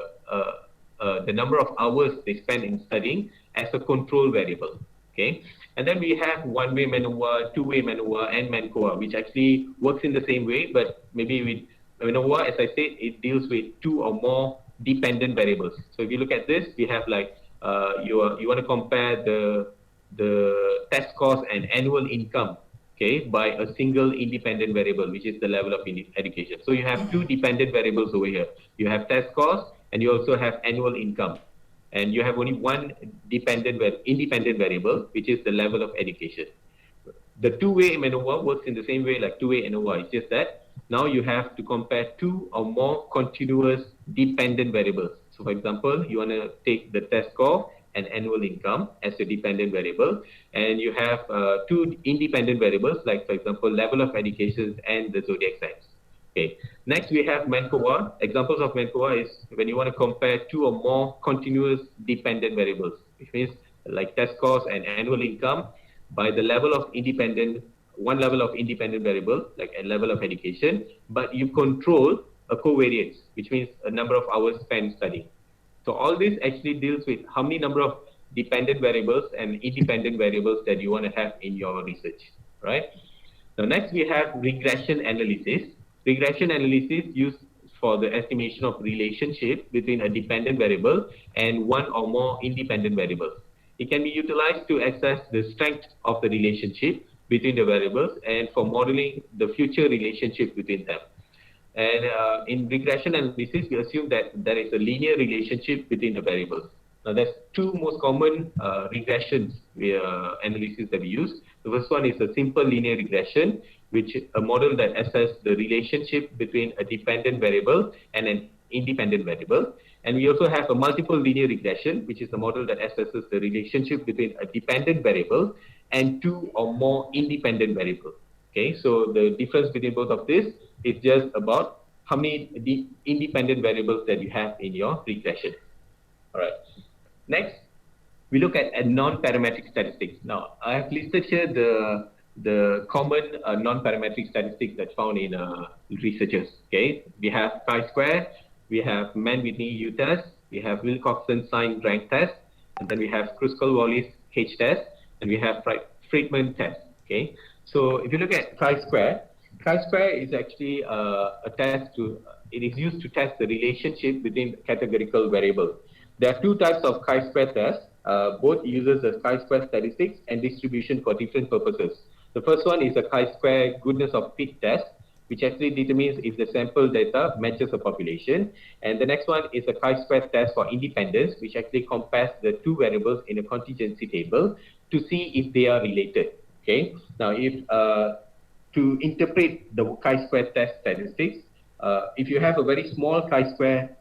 number of hours they spend in studying as a control variable, okay? And then we have one-way MANOVA, two-way MANOVA, and MANCOA, which actually works in the same way, but maybe with MANOVA, as I said, it deals with two or more dependent variables. So if you look at this, we have like, you want to compare the test scores and annual income, okay, by a single independent variable, which is the level of education. So you have two dependent variables over here. You have test scores and you also have annual income. And you have only one independent variable, which is the level of education. The two-way MANOVA works in the same way like two-way ANOVA. It's just that now you have to compare two or more continuous dependent variables. So for example, you want to take the test score and annual income as a dependent variable, and you have two independent variables, like for example, level of education and the zodiac signs. Okay. Next, we have MANCOA. Examples of MANCOA is when you want to compare two or more continuous dependent variables, which means like test scores and annual income by the level of one level of independent variable, like a level of education, but you control a covariance, which means a number of hours spent studying. So all this actually deals with how many number of dependent variables and independent variables that you want to have in your research, right? Now next we have regression analysis. Regression analysis used for the estimation of relationship between a dependent variable and one or more independent variables. It can be utilized to assess the strength of the relationship between the variables and for modeling the future relationship between them. And in regression analysis, we assume that there is a linear relationship between the variables. Now, there's two most common regressions analysis that we use. The first one is a simple linear regression, which is a model that assesses the relationship between a dependent variable and an independent variable. And we also have a multiple linear regression, which is a model that assesses the relationship between a dependent variable and two or more independent variables. Okay, so the difference between both of this is just about how many independent variables that you have in your regression. All right. Next, we look at non-parametric statistics. Now, I have listed here the common non-parametric statistics that's found in researchers. Okay, we have chi-square, we have Mann-Whitney U-test, we have Wilcoxon-Sain rank test, and then we have Kruskal-Wallis H test, and we have Friedman test. Okay, so if you look at chi-square is actually a test it is used to test the relationship between categorical variables. There are two types of chi-square tests. Both uses the chi-square statistics and distribution for different purposes. The first one is a chi-square goodness of fit test, which actually determines if the sample data matches the population. And the next one is a chi-square test for independence, which actually compares the two variables in a contingency table to see if they are related. Okay. Now, if to interpret the chi-square test statistics, if you have a very small chi-square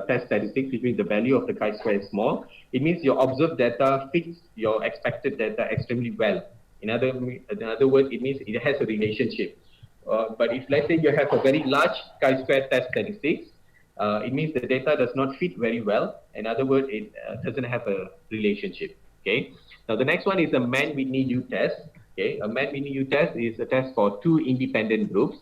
test statistics, which means the value of the chi-square is small, it means your observed data fits your expected data extremely well. In other words, it means it has a relationship. But if, let's say, you have a very large chi-square test statistics, it means the data does not fit very well. In other words, it doesn't have a relationship. Okay. Now, the next one is a Mann-Whitney U test. Okay. A Mann-Whitney U test is a test for two independent groups.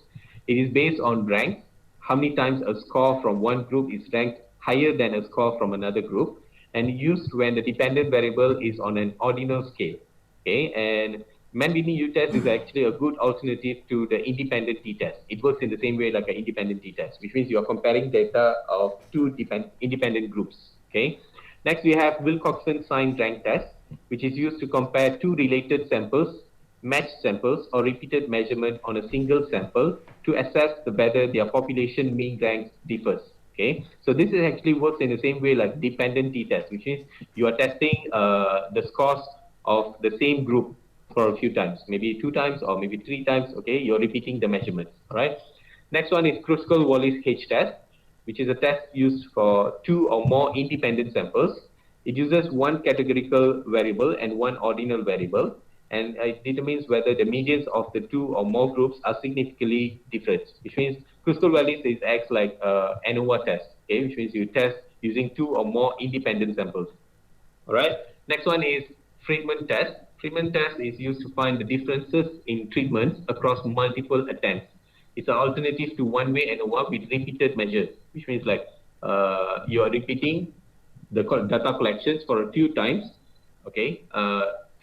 It is based on rank. How many times a score from one group is ranked higher than a score from another group, and used when the dependent variable is on an ordinal scale. Okay, and man-beating U-test is actually a good alternative to the independent t-test. It works in the same way like an independent t-test, which means you are comparing data of two independent groups. Okay. Next, we have Wilcoxon sign rank test, which is used to compare two related samples, matched samples, or repeated measurement on a single sample to assess whether their population mean ranks differs. Okay, so this is actually works in the same way like dependent t-test, which means you are testing the scores of the same group for a few times, maybe 2 times or maybe 3 times. Okay, you're repeating the measurements. All right. Next one is Kruskal-Wallis H test, which is a test used for 2 or more independent samples. It uses one categorical variable and one ordinal variable, and it determines whether the medians of the 2 or more groups are significantly different, which means Kruskal-Wallis is acts like ANOVA test, okay, which means you test using 2 or more independent samples. All right. Next one is Friedman test. Friedman test is used to find the differences in treatments across multiple attempts. It's an alternative to one-way ANOVA with repeated measures, which means like you are repeating the data collections for a few times, okay,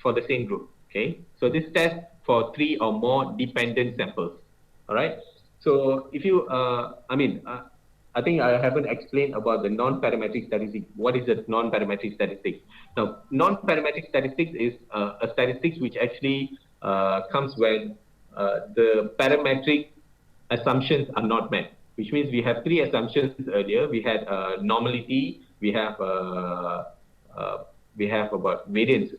for the same group. Okay, so this test for 3 or more dependent samples. All right. So if you, I think I haven't explained about the non-parametric statistics. What is a non-parametric statistics? Now, non-parametric statistics is a statistics which actually comes when the parametric assumptions are not met, which means we have 3 assumptions earlier. We had normality, we have about variance.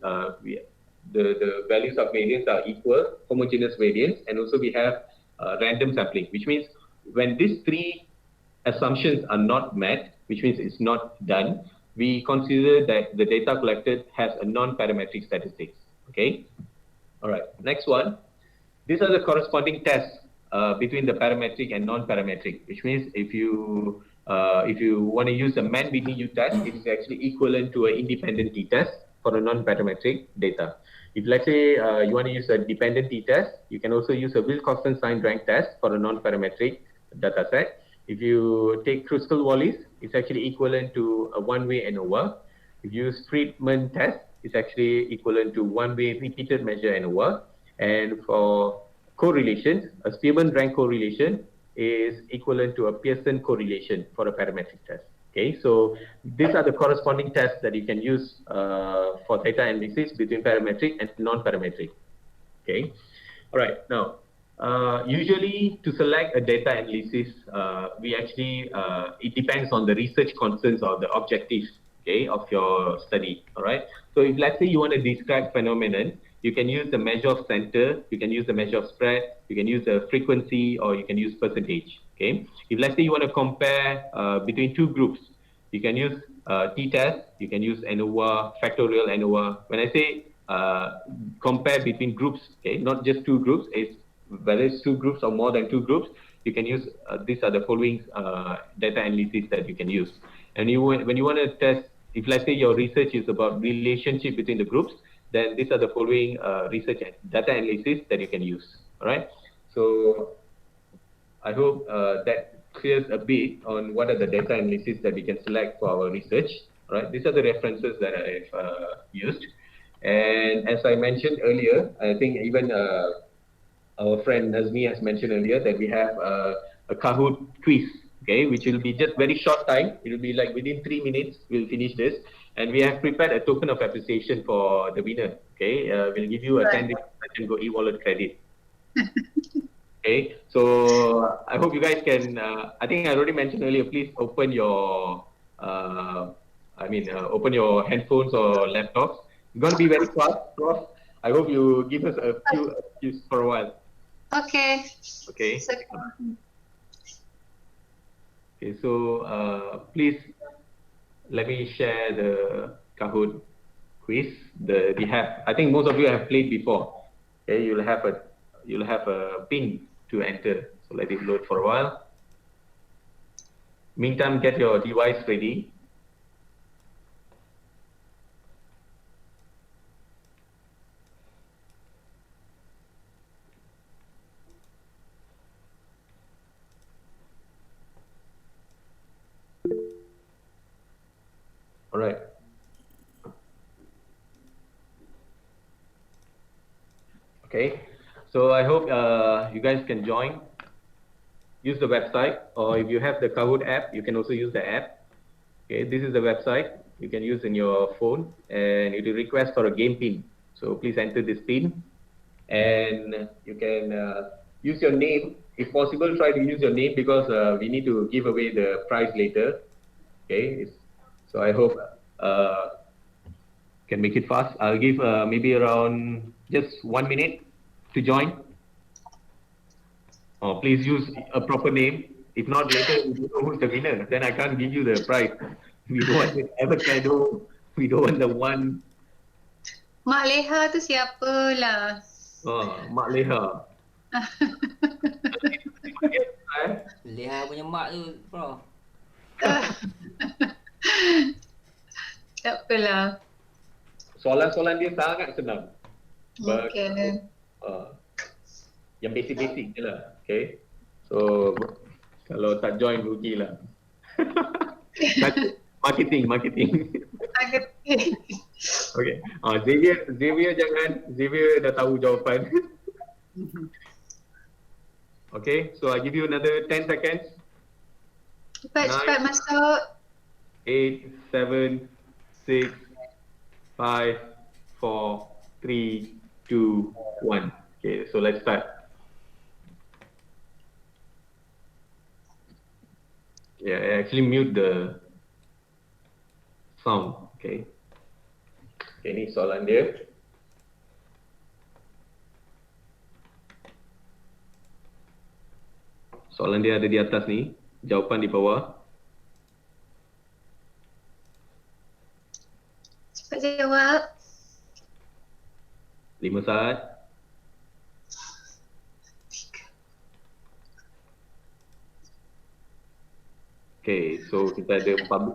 The values of variance are equal, homogeneous variance, and also we have random sampling, which means when these 3 assumptions are not met, which means it's not done, we consider that the data collected has a non-parametric statistics. Okay. All right. Next one. These are the corresponding tests between the parametric and non-parametric, which means if you want to use a man-beating U test, it is actually equivalent to an independent t-test for a non-parametric data. If let's say you want to use a dependent t-test, you can also use a Wilcoxon sign rank test for a non-parametric data set. If you take Kruskal-Wallis, it's actually equivalent to a one-way ANOVA. If you use Friedman test, it's actually equivalent to one-way repeated measure ANOVA. And for correlations, a Spearman rank correlation is equivalent to a Pearson correlation for a parametric test. Okay, so these are the corresponding tests that you can use for data analysis between parametric and non-parametric. Okay, all right. Now, usually to select a data analysis, we actually it depends on the research concerns or the objectives, okay, of your study. All right. So if let's say you want to describe phenomenon, you can use the measure of center, you can use the measure of spread, you can use the frequency, or you can use percentage. Okay. If let's say you want to compare between 2 groups, you can use t-test, you can use ANOVA, factorial ANOVA. When I say compare between groups, okay, not just 2 groups, it's whether it's 2 groups or more than 2 groups, you can use these are the following data analysis that you can use. And when you want to test, if let's say your research is about relationship between the groups, then these are the following research and data analysis that you can use. All right. So I hope that clears a bit on what are the data analysis that we can select for our research. All right. These are the references that I've used. And as I mentioned earlier, I think even our friend Nazmi has mentioned earlier that we have a Kahoot quiz, okay, which will be just very short time. It will be like within 3 minutes, we'll finish this. And we have prepared a token of appreciation for the winner, okay. We'll give you a 10 Go e-wallet credit. Okay, so I hope you guys can, I think I already mentioned earlier, please open your, open your handphones or laptops. It's going to be very fast, Prof. I hope you give us a few cues for a while. Okay. Okay. Okay, so please let me share the Kahoot quiz. We have, I think most of you have played before. Okay, you'll have a pin to enter. So let it load for a while. Meantime, get your device ready. All right. Okay. Okay, so I hope you guys can join, use the website, or if you have the Kahoot app, you can also use the app. Okay, this is the website you can use in your phone, and it will request for a game pin. So please enter this pin, and you can use your name. If possible, try to use your name because we need to give away the prize later. Okay, so I hope can make it fast. I'll give maybe around just 1 minute to join. Please use a proper name. If not, later we don't know who's the winner. Then I can't give you the prize. We don't want the avocado. We don't want the one. Mak Leha tu siapa lah? Mak Leha. Leha punya mak tu, Prof. Tak apalah. Soalan-soalan dia sangat senang. Okay. Yang basic-basic je lah. Okay. So, kalau tak join, rugilah. Marketing. Okay. Xavier dah tahu jawapan. Okay, so I give you another 10 seconds. Cepat masuk. 8, 7, 6, 5, 4, 3, 2, 1. Okay, so let's start. Yeah, I actually mute the sound. Okay. Okay, ni soalan dia. Soalan dia ada di atas ni, jawapan di bawah. Cepat jawab. 5 saat. Okay, so kita ada 4.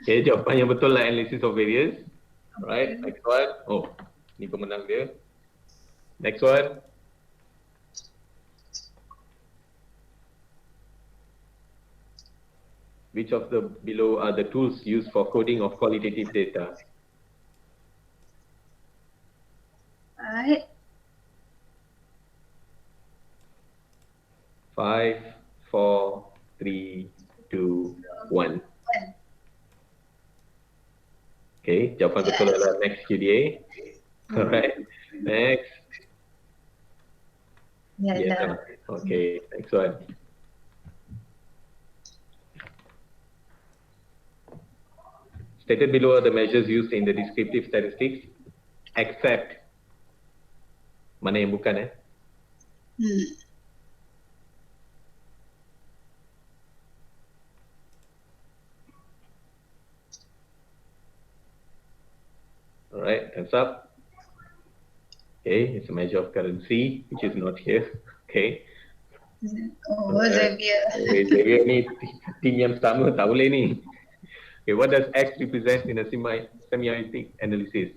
Okay, jawapan yang betul lah analysis of variance. Alright, next one. Oh, ni pemenang dia. Next one. Which of the below are the tools used for coding of qualitative data? Alright. 5, 4, 3, 2, 1. Okay, jawapan betul adalah next QDA. Alright, next. Yeah. Okay, next one. Stated below are the measures used in the descriptive statistics, except mana yang bukan Alright, thumbs up. Okay, it's a measure of currency, which is not here. Okay. Xavier. Xavier ni team yang sama, tak boleh ni. Okay, what does X represent in a semiotic analysis?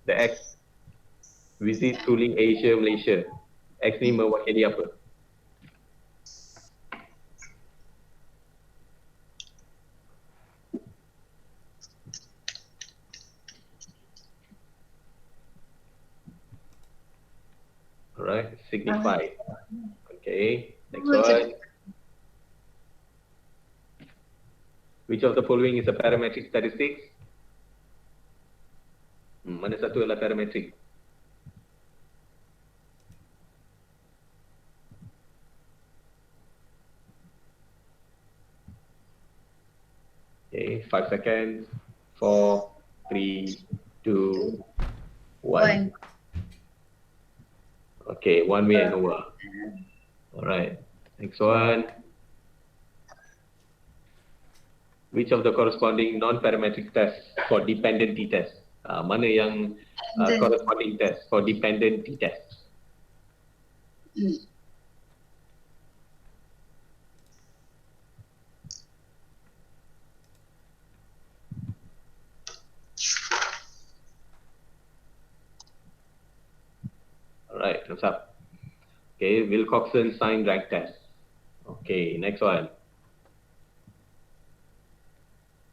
The X, visit tooling Asia, Malaysia. X ni mewakili apa? Alright, signify. Okay, next one. Which of the following is a parametric statistics? Mana satu adalah parametric? Okay, 5 seconds. 4, 3, 2, 1. Okay, one way and over. Alright, next one. Which of the corresponding non-parametric tests for dependent t-test? Mana yang corresponding test for dependent t-test? Alright, thumbs up. Okay, Wilcoxon sign rank test. Okay, next one.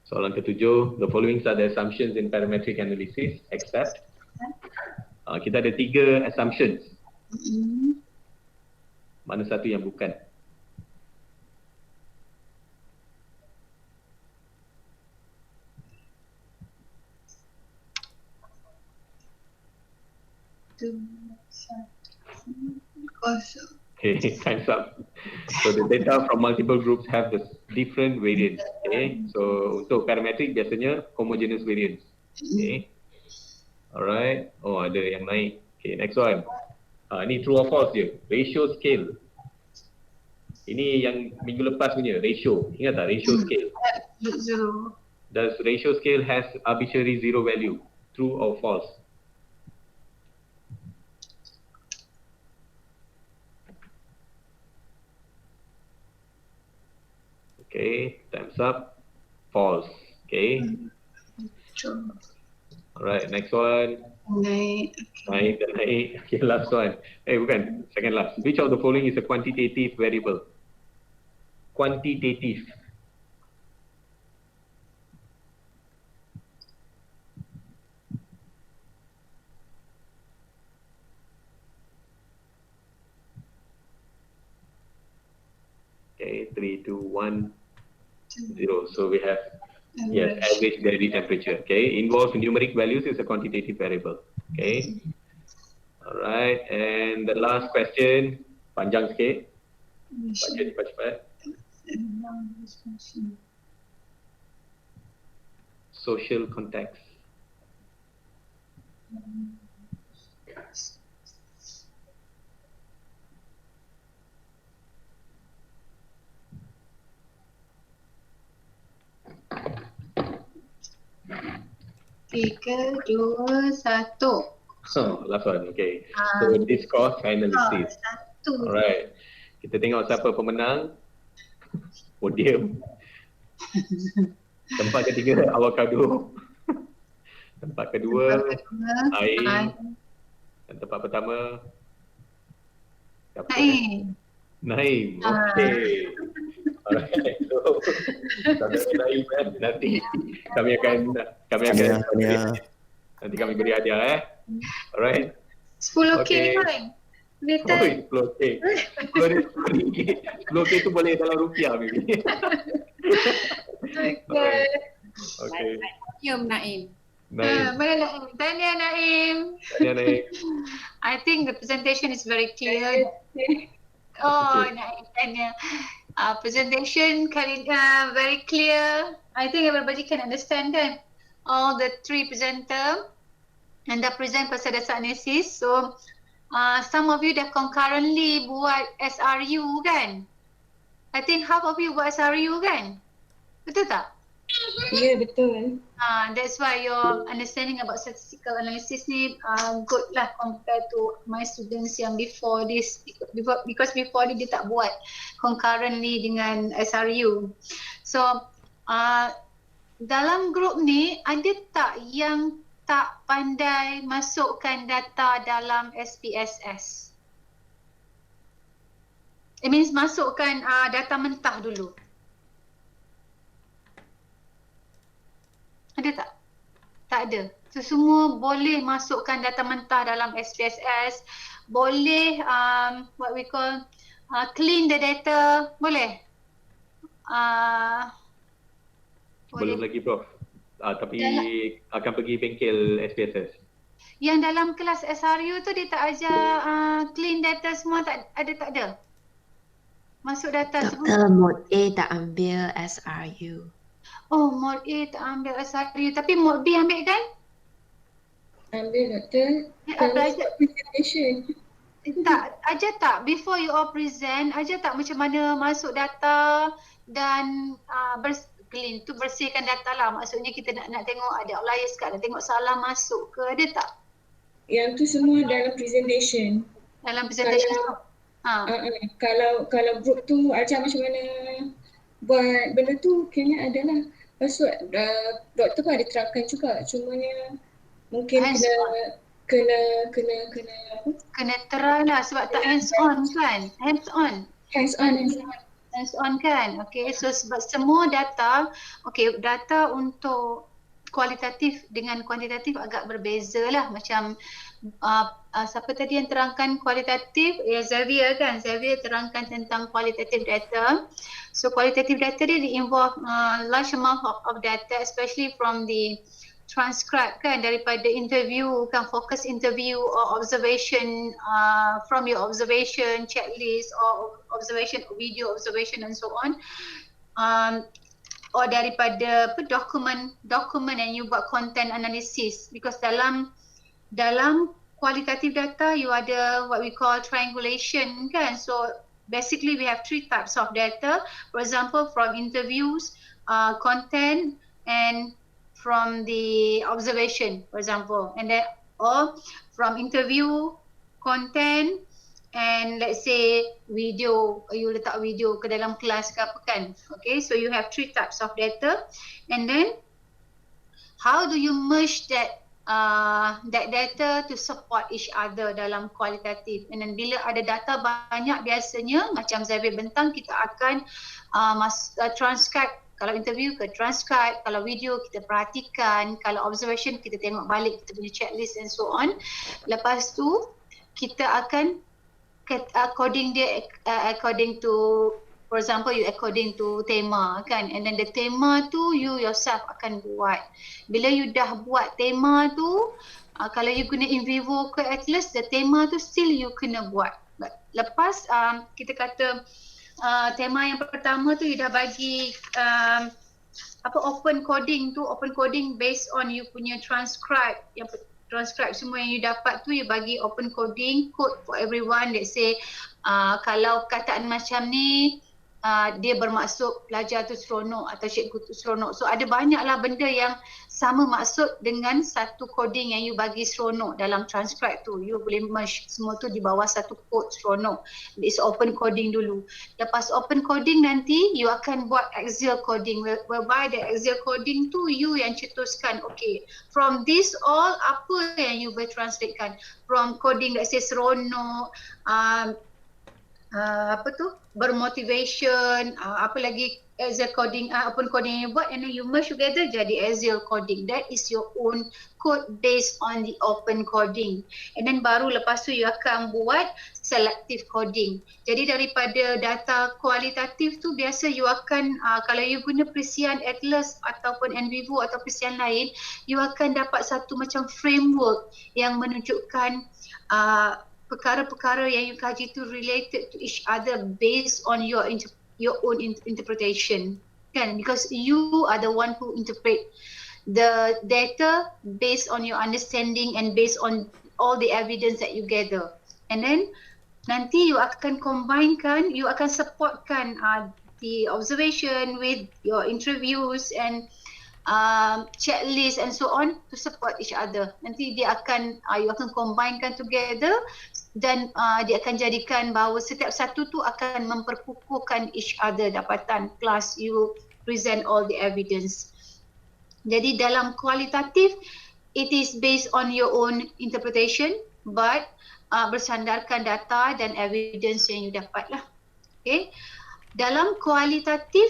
Soalan ke-7, the following are the assumptions in parametric analysis, except. Kita ada 3 assumptions. Mm-mm. Mana satu yang bukan? Tu, satu, kosong. Okay, time's up. So the data from multiple groups have the different variance. Okay, so untuk parametric biasanya homogeneous variance. Okay, alright. Oh, ada yang naik. Okay, next one. Ni true or false je. Ratio scale. Ini yang minggu lepas punya ratio. Ingat tak ratio scale? Zero. Does ratio scale has arbitrary zero value? True or false? Okay, time's up. False. Okay. True. Alright, next one. Naik. Naik dan naik. Okay, last one. Bukan. Second last. Which of the following is a quantitative variable? Quantitative. Okay, 3, 2, 1, 0. So we have, yes, average daily temperature. Okay, involves numeric values is a quantitative variable. Okay. Alright, and the last question, panjang sikit. Baca cepat-cepat. Social context. Tiga, dua, satu. Last one. Okay. So discourse analysis. Satu. Alright. Kita tengok siapa pemenang. Podium. Tempat ketiga, avocado. Tempat kedua, air. Dan tempat pertama, siapa? Naim. Okay. Alright. So, saudara Naim nanti kami akan nanti kami beri hadiah Alright. 10K Okay. kan? Later. 10K. 10K tu boleh dalam rupiah maybe. Okay. Okay. Naim. Naim. Mana Naim? Tahniah Naim. Tahniah Naim. I think the presentation is very clear. Oh, Naim, tahniah. Presentation kali very clear. I think everybody can understand kan? All the 3 presenter and dah present pasal data analisis. So some of you dah concurrently buat SRU kan? I think half of you buat SRU kan? Betul tak? Ya, betul. That's why your understanding about statistical analysis ni good lah compared to my students yang before this, because before ni dia tak buat concurrently dengan SRU. So dalam grup ni ada tak yang tak pandai masukkan data dalam SPSS? It means masukkan data mentah dulu. Ada tak? Tak ada. So semua boleh masukkan data mentah dalam SPSS. Boleh what we call clean the data. Boleh? Belum lagi Prof. Tapi akan pergi bengkel SPSS. Yang dalam kelas SRU tu dia tak ajar clean data semua, tak ada? Masuk data semua? Doktor, mod A tak ambil SRU. Oh, mod A tak ambil SRU. Tapi mod B ambil kan? Ambil doktor. Belajar Presentation. tak, ajar tak before you all present, ajar tak macam mana masuk data dan clean tu, bersihkan data lah. Maksudnya kita nak tengok ada outliers kat, nak tengok salah masuk ke, ada tak? Yang tu semua dalam presentation. Dalam presentation Kalau group tu ajar macam mana buat benda tu, kayaknya adalah. Lepas tu doktor pun ada terangkan juga, cumanya mungkin kena apa? Kena try lah sebab tak hands on kan? Hands on kan? Okay, so sebab semua data, okay, data untuk kualitatif dengan kuantitatif agak berbeza lah. Macam siapa tadi yang terangkan kualitatif? Xavier kan? Xavier terangkan tentang qualitative data. So qualitative data dia involve large amount of data, especially from the transcribe kan, daripada interview kan, focus interview or observation, from your observation checklist or observation video observation and so on, or daripada dokumen yang you buat content analysis, because dalam qualitative data you ada what we call triangulation kan. So basically we have three types of data, for example from interviews, content, and from the observation, for example, and then or from interview, content, and let's say video, you letak video ke dalam kelas ke apa kan. Okay, so you have three types of data, and then how do you merge that data to support each other dalam kualitatif. And then bila ada data banyak, biasanya macam Xavier bentang, kita akan transcribe. Kalau interview ke transcribe, kalau video kita perhatikan, kalau observation kita tengok balik kita punya checklist and so on. Lepas tu kita akan according to, for example, you according to tema kan, and then the tema tu you yourself akan buat. Bila you dah buat tema tu, kalau you guna in vivo ke atlas, the tema tu still you kena buat. Lepas kita kata tema yang pertama tu you dah bagi open coding tu, open coding based on you punya transcribe, yang transcribe semua yang you dapat tu, you bagi open coding code for everyone. Let's say kalau kataan macam ni dia bermaksud pelajar tu seronok atau cikgu tu seronok. So ada banyaklah benda yang sama maksud dengan satu coding yang you bagi seronok dalam transcribe tu. You boleh merge semua tu di bawah satu code seronok. It's open coding dulu. Lepas open coding nanti you akan buat Excel coding, whereby the Excel coding tu you yang cetuskan, okay, from this all apa yang you boleh translatekan. From coding let's say seronok, bermotivation, apa lagi Excel coding, open coding yang you buat, and then you merge together jadi Excel coding. That is your own code based on the open coding. And then baru lepas tu you akan buat selective coding. Jadi daripada data kualitatif tu biasa you akan, kalau you guna perisian atlas ataupun NVivo atau perisian lain, you akan dapat satu macam framework yang menunjukkan perkara-perkara yang you kaji tu related to each other based on your own interpretation kan, because you are the one who interpret the data based on your understanding and based on all the evidence that you gather. And then nanti you akan combinekan, you akan supportkan the observation with your interviews and checklist and so on to support each other. Nanti dia akan you akan combinekan together, dan dia akan jadikan bahawa setiap satu tu akan memperkukuhkan each other dapatan, plus you present all the evidence. Jadi dalam kualitatif, it is based on your own interpretation, but bersandarkan data dan evidence yang you dapat lah. Okay. Dalam kualitatif,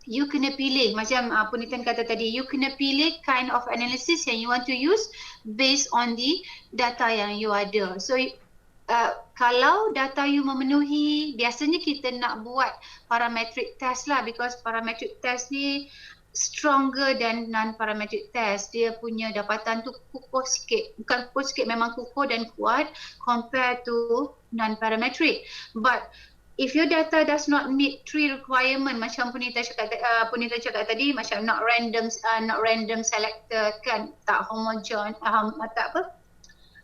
you kena pilih, macam Punitan kata tadi, you kena pilih kind of analysis yang you want to use based on the data yang you ada. So kalau data you memenuhi, biasanya kita nak buat parametric test lah, because parametric test ni stronger than non-parametric test. Dia punya dapatan tu kukuh sikit, bukan kukuh sikit, memang kukuh dan kuat compare to non-parametric. But if your data does not meet three requirement, macam Punita cakap tadi, macam not random selected kan, tak homogen,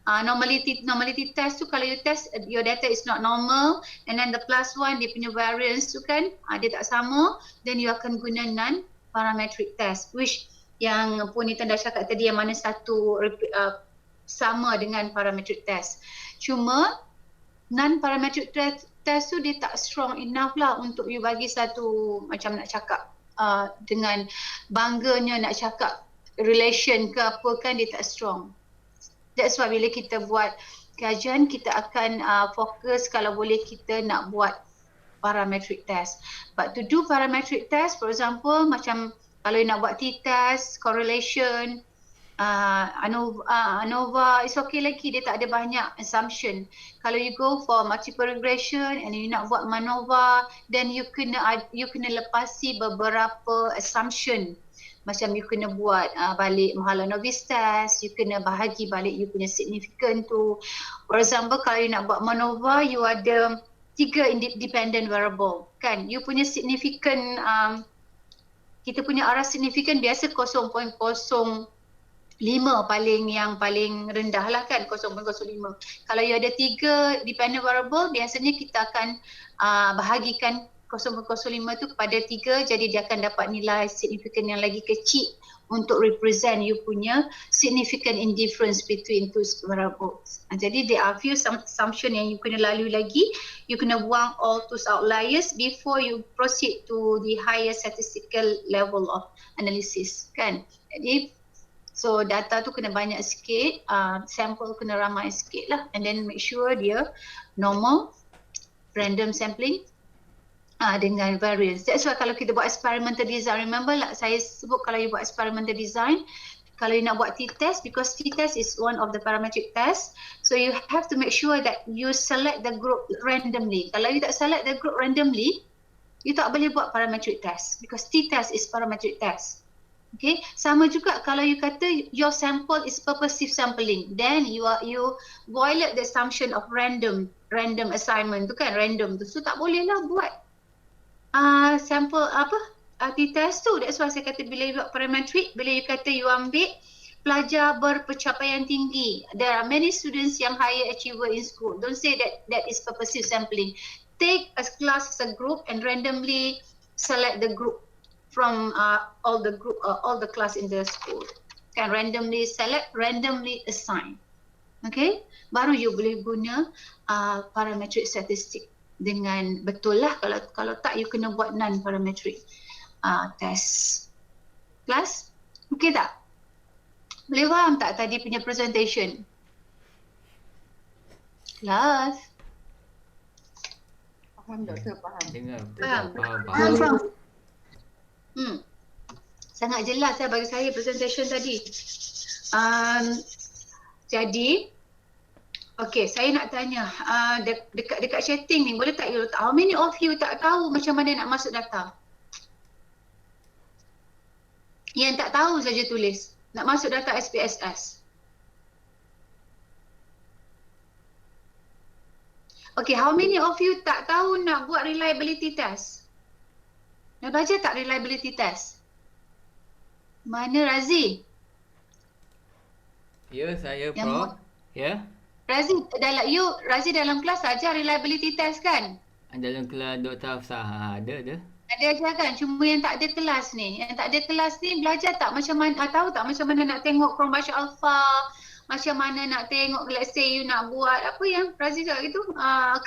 normality test tu, kalau you test your data is not normal, and then the plus one dia punya variance tu kan dia tak sama, then you akan guna non-parametric test, which yang Punita dah cakap tadi, yang mana satu sama dengan parametric test. Cuma non-parametric test tu dia tak strong enough lah untuk you bagi satu, macam nak cakap dengan bangganya nak cakap relation ke apa kan, dia tak strong. That's why bila kita buat kajian, kita akan fokus kalau boleh kita nak buat parametric test. But to do parametric test, for example, macam Kalau you nak buat t-test, correlation, ANOVA, it's okay lagi, dia tak ada banyak assumption. Kalau you go for multiple regression and you nak buat MANOVA, then you kena lepasi beberapa assumption. Macam you kena buat balik Mahalanobis test, you kena bahagi balik you punya significant tu. For example, kalau you nak buat MANOVA, you ada 3 dependent variable kan. You punya significant, kita punya arah significant biasa 0.05 yang paling rendah lah kan, 0.05. Kalau you ada 3 dependent variable, biasanya kita akan bahagikan 0.05 tu kepada 3, jadi dia akan dapat nilai significant yang lagi kecil untuk represent you punya significant indifference between two variables. Jadi there are few assumption yang you kena lalui lagi. You kena buang all those outliers before you proceed to the higher statistical level of analysis kan. Jadi so data tu kena banyak sikit, sample kena ramai sikit lah, and then make sure dia normal, random sampling dengan variance. That's why kalau kita buat experimental design, remember lah saya sebut kalau you buat experimental design, kalau you nak buat t-test, because t-test is one of the parametric test, so you have to make sure that you select the group randomly. Kalau you tak select the group randomly, you tak boleh buat parametric test, because t-test is parametric test. Okay, sama juga kalau you kata your sample is purposive sampling, then you violate the assumption of random assignment tu kan, random tu, so tak boleh lah buat sample t-test tu. That's why saya kata bila you buat parametric, bila you kata you ambil pelajar berpencapaian tinggi, there are many students yang higher achiever in school, don't say that is purposive sampling. Take a class as a group and randomly select the group from all the class in the school. Can randomly select, randomly assign. Okay, baru you boleh guna parametric statistik dengan betul lah. Kalau tak, you kena buat non-parametric test. Kelas? Okay tak? Boleh faham tak tadi punya presentation? Kelas? Faham doktor, faham. Dengar. Faham. Sangat jelas lah bagi saya presentation tadi. Jadi, okay, saya nak tanya dekat chatting ni, boleh tak you letak, how many of you tak tahu macam mana nak masuk data? Yang tak tahu saja tulis, nak masuk data SPSS. Okay, how many of you tak tahu nak buat reliability test? Dah belajar tak reliability test? Mana Razi? Ya, saya Yang Prof. Ya. Razi dalam kelas ajar reliability test kan? Dalam kelas Dr. Hafsah ada. Ada ajar kan? Cuma yang tak ada kelas ni. Yang tak ada kelas ni belajar tak macam mana, tahu tak macam mana nak tengok Chromosome alpha, macam mana nak tengok, let's say you nak buat apa yang Razi cakap gitu,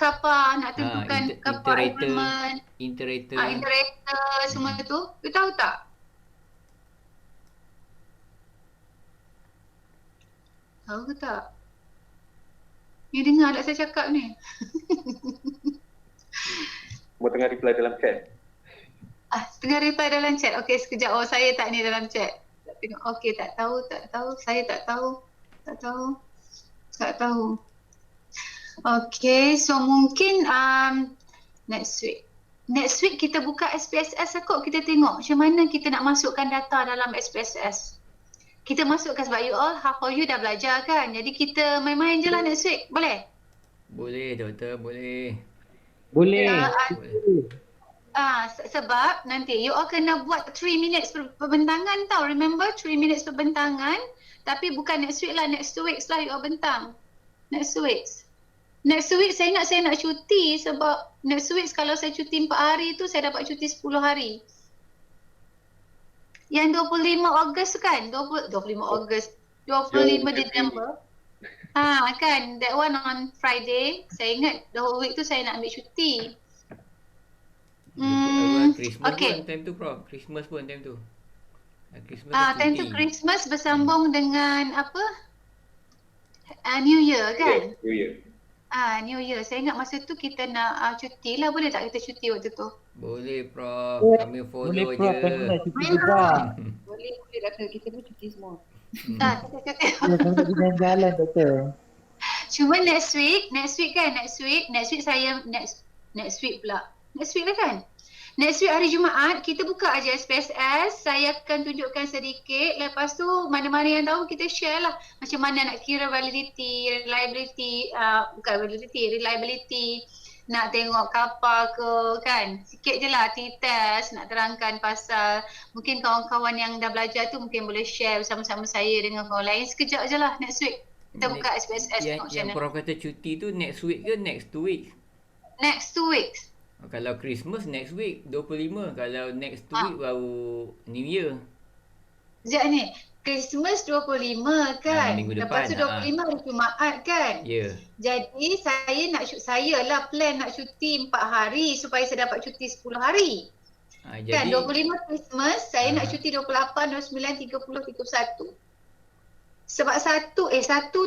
kappa, nak tentukan kappa enrollment, iterator, semua tu. You tahu tak? Tahu ke tak? You dengar tak saya cakap ni? Semua tengah reply dalam chat. Tengah reply dalam chat. Okey, sekejap. Oh, saya tak ni dalam chat. Tengok. Okey, tak tahu. Saya tak tahu. Tak tahu. Okey, so mungkin next week. Next week kita buka SPSS kot. Kita tengok macam mana kita nak masukkan data dalam SPSS. Kita masukkan sebab half of you dah belajar kan. Jadi kita main-main je lah next week. Boleh? Boleh doktor, boleh. Sebab nanti you all kena buat 3 minutes perbentangan tau. Remember 3 minutes perbentangan. Tapi bukan next week lah, next 2 weeks lah you all bentang. Next 2 weeks. Next week saya nak cuti sebab next week kalau saya cuti 4 hari tu saya dapat cuti 10 hari. Yang 25 Ogos kan? 25 Ogos. 25 Disember. Kan, that one on Friday. Saya ingat the whole week tu saya nak ambil cuti. Christmas okay. pun time tu Prof. Christmas pun time tu. Christmas time tu Christmas bersambung dengan apa? New Year kan? New Year. New Year. Saya ingat masa tu kita nak cuti lah. Boleh tak kita cuti waktu tu? Boleh Prof. Kami follow Boleh Prof, kan je. boleh cuti juga. Boleh Doktor, kita pun cuti semua. Kita cuti. Boleh sampai di jalan-jalan Doktor. Cuma next week saya next week pula. Next week lah kan? Next week hari Jumaat kita buka aja SPSS. Saya akan tunjukkan sedikit. Lepas tu mana-mana yang tahu kita share lah. Macam mana nak kira reliability, nak tengok kapal ke kan. Sikit je lah T-test nak terangkan pasal. Mungkin kawan-kawan yang dah belajar tu mungkin boleh share bersama-sama saya dengan kawan lain. Sekejap je lah next week. Kita buka SPSS tengok Yang channel. Prof kata cuti tu next week ke next 2 weeks? Next 2 weeks. Kalau Christmas next week 25. Kalau next 2 week baru New Year. Sekejap ni. Christmas 25 kan? Minggu Lepas tu depan, 25 hari Jumaat kan? Ya. Jadi saya lah plan nak cuti 4 hari supaya saya dapat cuti 10 hari. Kan 25 Christmas, saya nak cuti 28, 29, 30, 31. Sebab satu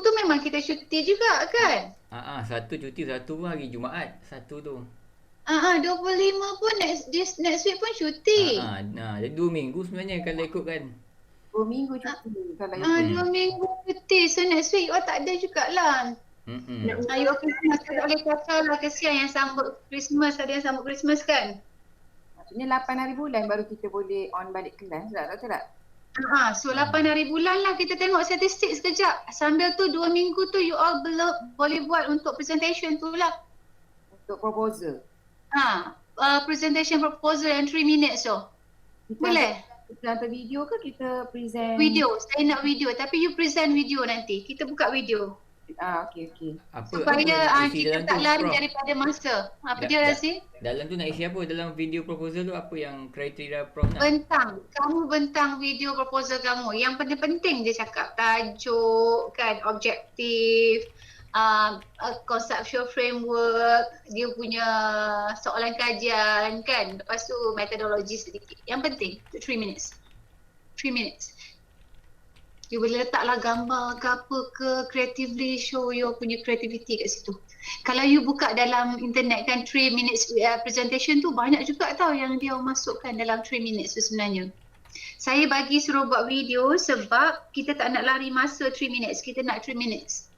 tu memang kita cuti juga kan? Satu cuti, satu hari Jumaat. Satu tu. 25 pun next week pun cuti. Jadi 2 minggu sebenarnya kalau ikutkan. 2 minggu cuti kalau 2 minggu cuti. So next week tak ada jugalah. You Christmas tak boleh kacau lah. Kesian yang sambut Christmas. Ada yang sambut Christmas kan? Maksudnya 8 hari bulan baru kita boleh on balik kelas tak Doktor tak? So 8 hari bulan lah kita tengok statistik sekejap. Sambil tu 2 minggu tu you all boleh buat untuk presentation tu lah. Untuk proposal. Presentation proposal yang 3 minutes tu. Boleh? Kita hantar video ke kita present? Video. Saya nak video. Tapi you present video nanti. Kita buka video. Okey. Supaya kita tak lari daripada masa. Apa dia Razi? Dalam tu nak isi apa? Dalam video proposal tu apa yang kriteria Prof nak? Kamu bentang video proposal kamu. Yang penting-penting dia cakap. Tajuk kan, objektif, conceptual framework, dia punya soalan kajian kan. Lepas tu metodologi sedikit. Yang penting 3 minutes. 3 minutes. You boleh letaklah gambar ke apa ke, creatively show your punya creativity kat situ. Kalau you buka dalam internet kan 3 minutes presentation tu banyak juga tau yang dia masukkan dalam 3 minutes tu sebenarnya. Saya bagi suruh buat video sebab kita tak nak lari masa 3 minutes, kita nak 3 minutes.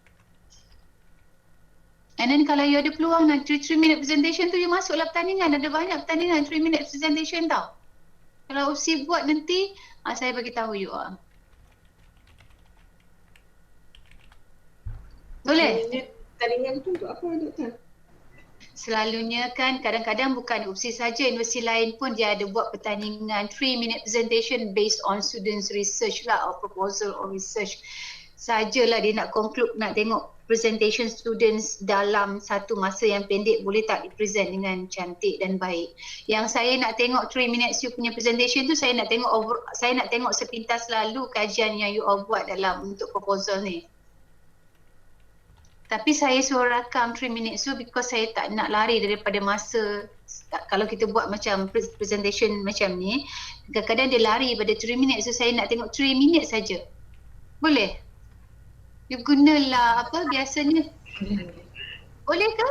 And then kalau you ada peluang nak 3 minute presentation tu, you masuklah pertandingan. Ada banyak pertandingan 3 minute presentation tau. Kalau Usi buat nanti, saya bagi tahu you all. Boleh? Pertandingan tu untuk apa Doktor? Selalunya kan kadang-kadang bukan UPSI saja, universiti lain pun dia ada buat pertandingan 3 minute presentation based on students research lah or proposal or research. Sajalah dia nak conclude, nak tengok presentation students dalam satu masa yang pendek boleh tak dipresent dengan cantik dan baik. Yang saya nak tengok 3 minutes you punya presentation tu, saya nak tengok sepintas lalu kajian yang you all buat dalam untuk proposal ni. Tapi saya suruh rakam 3 minutes tu because saya tak nak lari daripada masa. Kalau kita buat macam presentation macam ni, kadang-kadang dia lari pada 3 minutes tu, saya nak tengok 3 minutes saja. Boleh? You gunalah biasanya. Boleh ke?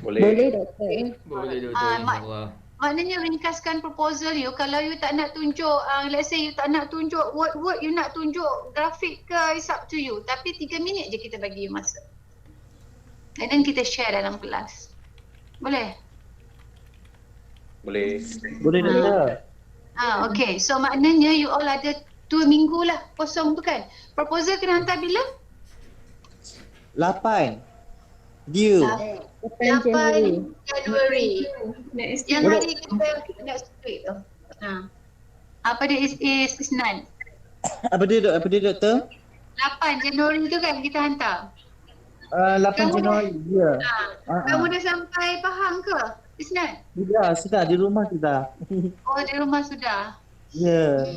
Boleh Doktor. Boleh Doktor, insyaAllah. Maknanya ringkaskan proposal you. Kalau you tak nak tunjuk, let's say you tak nak tunjuk word-word, you nak tunjuk grafik ke, it's up to you. Tapi 3 minit je kita bagi you masa. And then kita share dalam kelas. Boleh? Boleh Doktor. Okay. So maknanya you all ada 2 minggu lah kosong tu kan. Proposal kena hantar bila? 8. Due. 8 Januari. Yang hari kita next week tu. Apa dia is 9. Apa dia Doktor? 8 Januari tu kan kita hantar. 8 Januari. Ya. Kamu dah sampai Pahang ke? Isnan? Sudah di rumah sudah. Oh, di rumah sudah. Ya.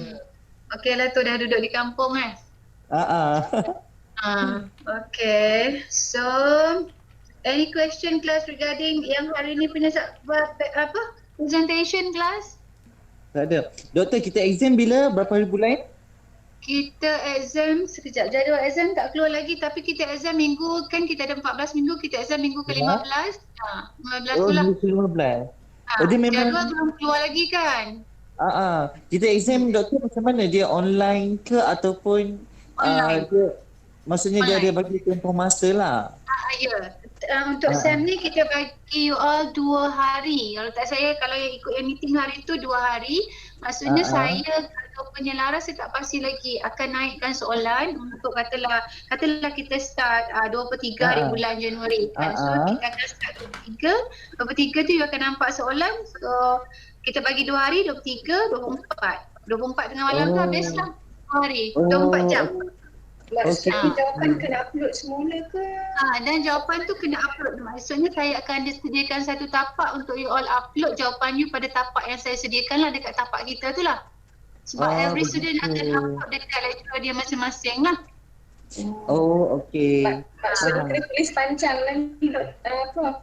Okey lah tu dah duduk di kampung Okay. So, any question class regarding yang hari ni punya presentation class? Tak ada. Doktor, kita exam bila? Berapa hari bulan? Kita exam sekejap. Jadual exam tak keluar lagi tapi kita exam minggu kan kita ada 14 minggu, kita exam minggu Ya. ke-15. 15 Oh, tu lah. minggu ke-15. Oh, dia memang Jadual belum keluar lagi kan? kita exam doktor macam mana? Dia online ke ataupun Online. dia maksudnya dia ada Online. bagi tempoh masa lah. Ya. Untuk SEM ni kita bagi you all 2 hari. Kalau tak saya, kalau yang ikut yang meeting hari tu 2 hari. Maksudnya saya atau penyelaras saya tak pasti lagi akan naikkan soalan untuk katalah kita start 23 hari bulan Januari kan. So kita akan start 23. 23 tu you akan nampak soalan. So kita bagi 2 hari, 23, 24. 24 tengah malam tu habis lah 2 hari. 24 jam. Maksudnya jawapan kena upload semula ke? Dan jawapan tu kena upload. Maksudnya saya akan disediakan satu tapak untuk you all upload jawapan you pada tapak yang saya sediakan lah dekat tapak kita tu lah. Sebab every student akan upload dekat lecture dia masing-masing lah. Oh, okey. Maksudnya kena tulis panjang lagi Prof.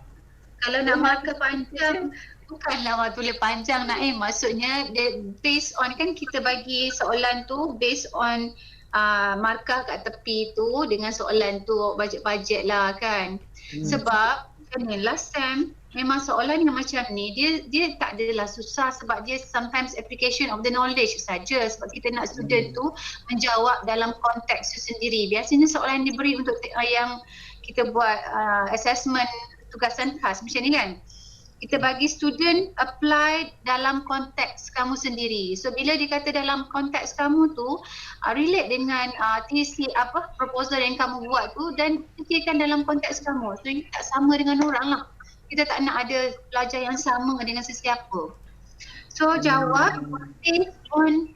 Kalau nak markah panjang, bukanlah tulis panjang Naim. Maksudnya based on kan kita bagi soalan tu based on markah kat tepi tu dengan soalan tu bajet-bajet lah kan. Sebab last time memang soalan yang macam ni dia tak adalah susah sebab dia sometimes application of the knowledge saja sebab kita nak student tu menjawab dalam konteks tu sendiri. Biasanya soalan diberi untuk yang kita buat assessment tugasan khas macam ni kan. Kita bagi student apply dalam konteks kamu sendiri. So bila dikata dalam konteks kamu tu relate dengan TC proposal yang kamu buat tu dan fikirkan dalam konteks kamu. So ini tak sama dengan orang lah. Kita tak nak ada pelajar yang sama dengan sesiapa. So jawab based on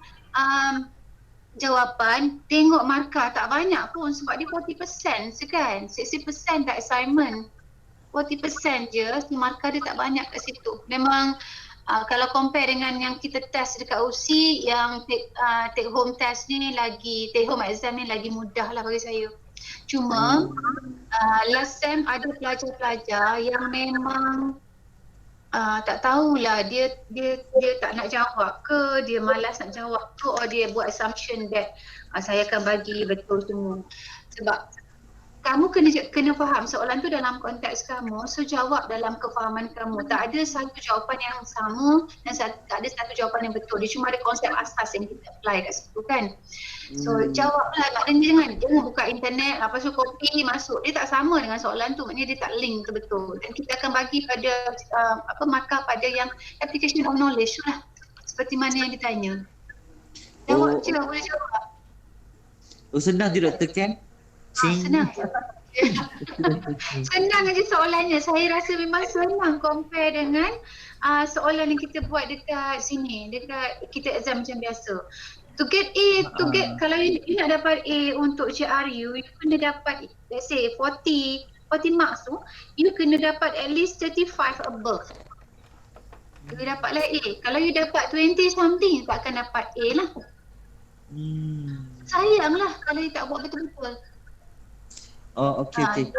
jawapan, tengok markah tak banyak pun sebab dia 40% je kan. 60% tak assignment. 40% je, markah dia tak banyak kat situ. Memang kalau compare dengan yang kita test dekat UC, yang take home test ni lagi, take home exam ni lagi mudah lah bagi saya. Cuma last time ada pelajar-pelajar yang memang tak tahulah dia tak nak jawab ke, dia malas nak jawab ke, or dia buat assumption that saya akan bagi betul semua. Sebab kamu kena faham soalan tu dalam konteks kamu, so jawab dalam kefahaman kamu. Tak ada satu jawapan yang sama dan tak ada satu jawapan yang betul. Dia cuma ada konsep asas yang kita apply kat situ kan. So jawablah, maknanya jangan buka internet, lepas tu copy masuk. Dia tak sama dengan soalan tu, maknanya dia tak link tu betul. Dan kita akan bagi pada markah pada yang application of knowledge tu lah. Seperti mana yang ditanya. Jawab je, boleh jawab. Oh, senang je Dr. Chen? Senang je. Senang aja soalannya. Saya rasa memang senang compare dengan soalan yang kita buat dekat sini, dekat kita exam macam biasa. To get A, kalau you nak dapat A untuk CRU, you kena dapat let's say 40 marks tu, you kena dapat at least 35 above. You dapatlah A. Kalau you dapat 20 something, tak akan dapat A lah. Sayanglah kalau you tak buat betul-betul. Oh, okey.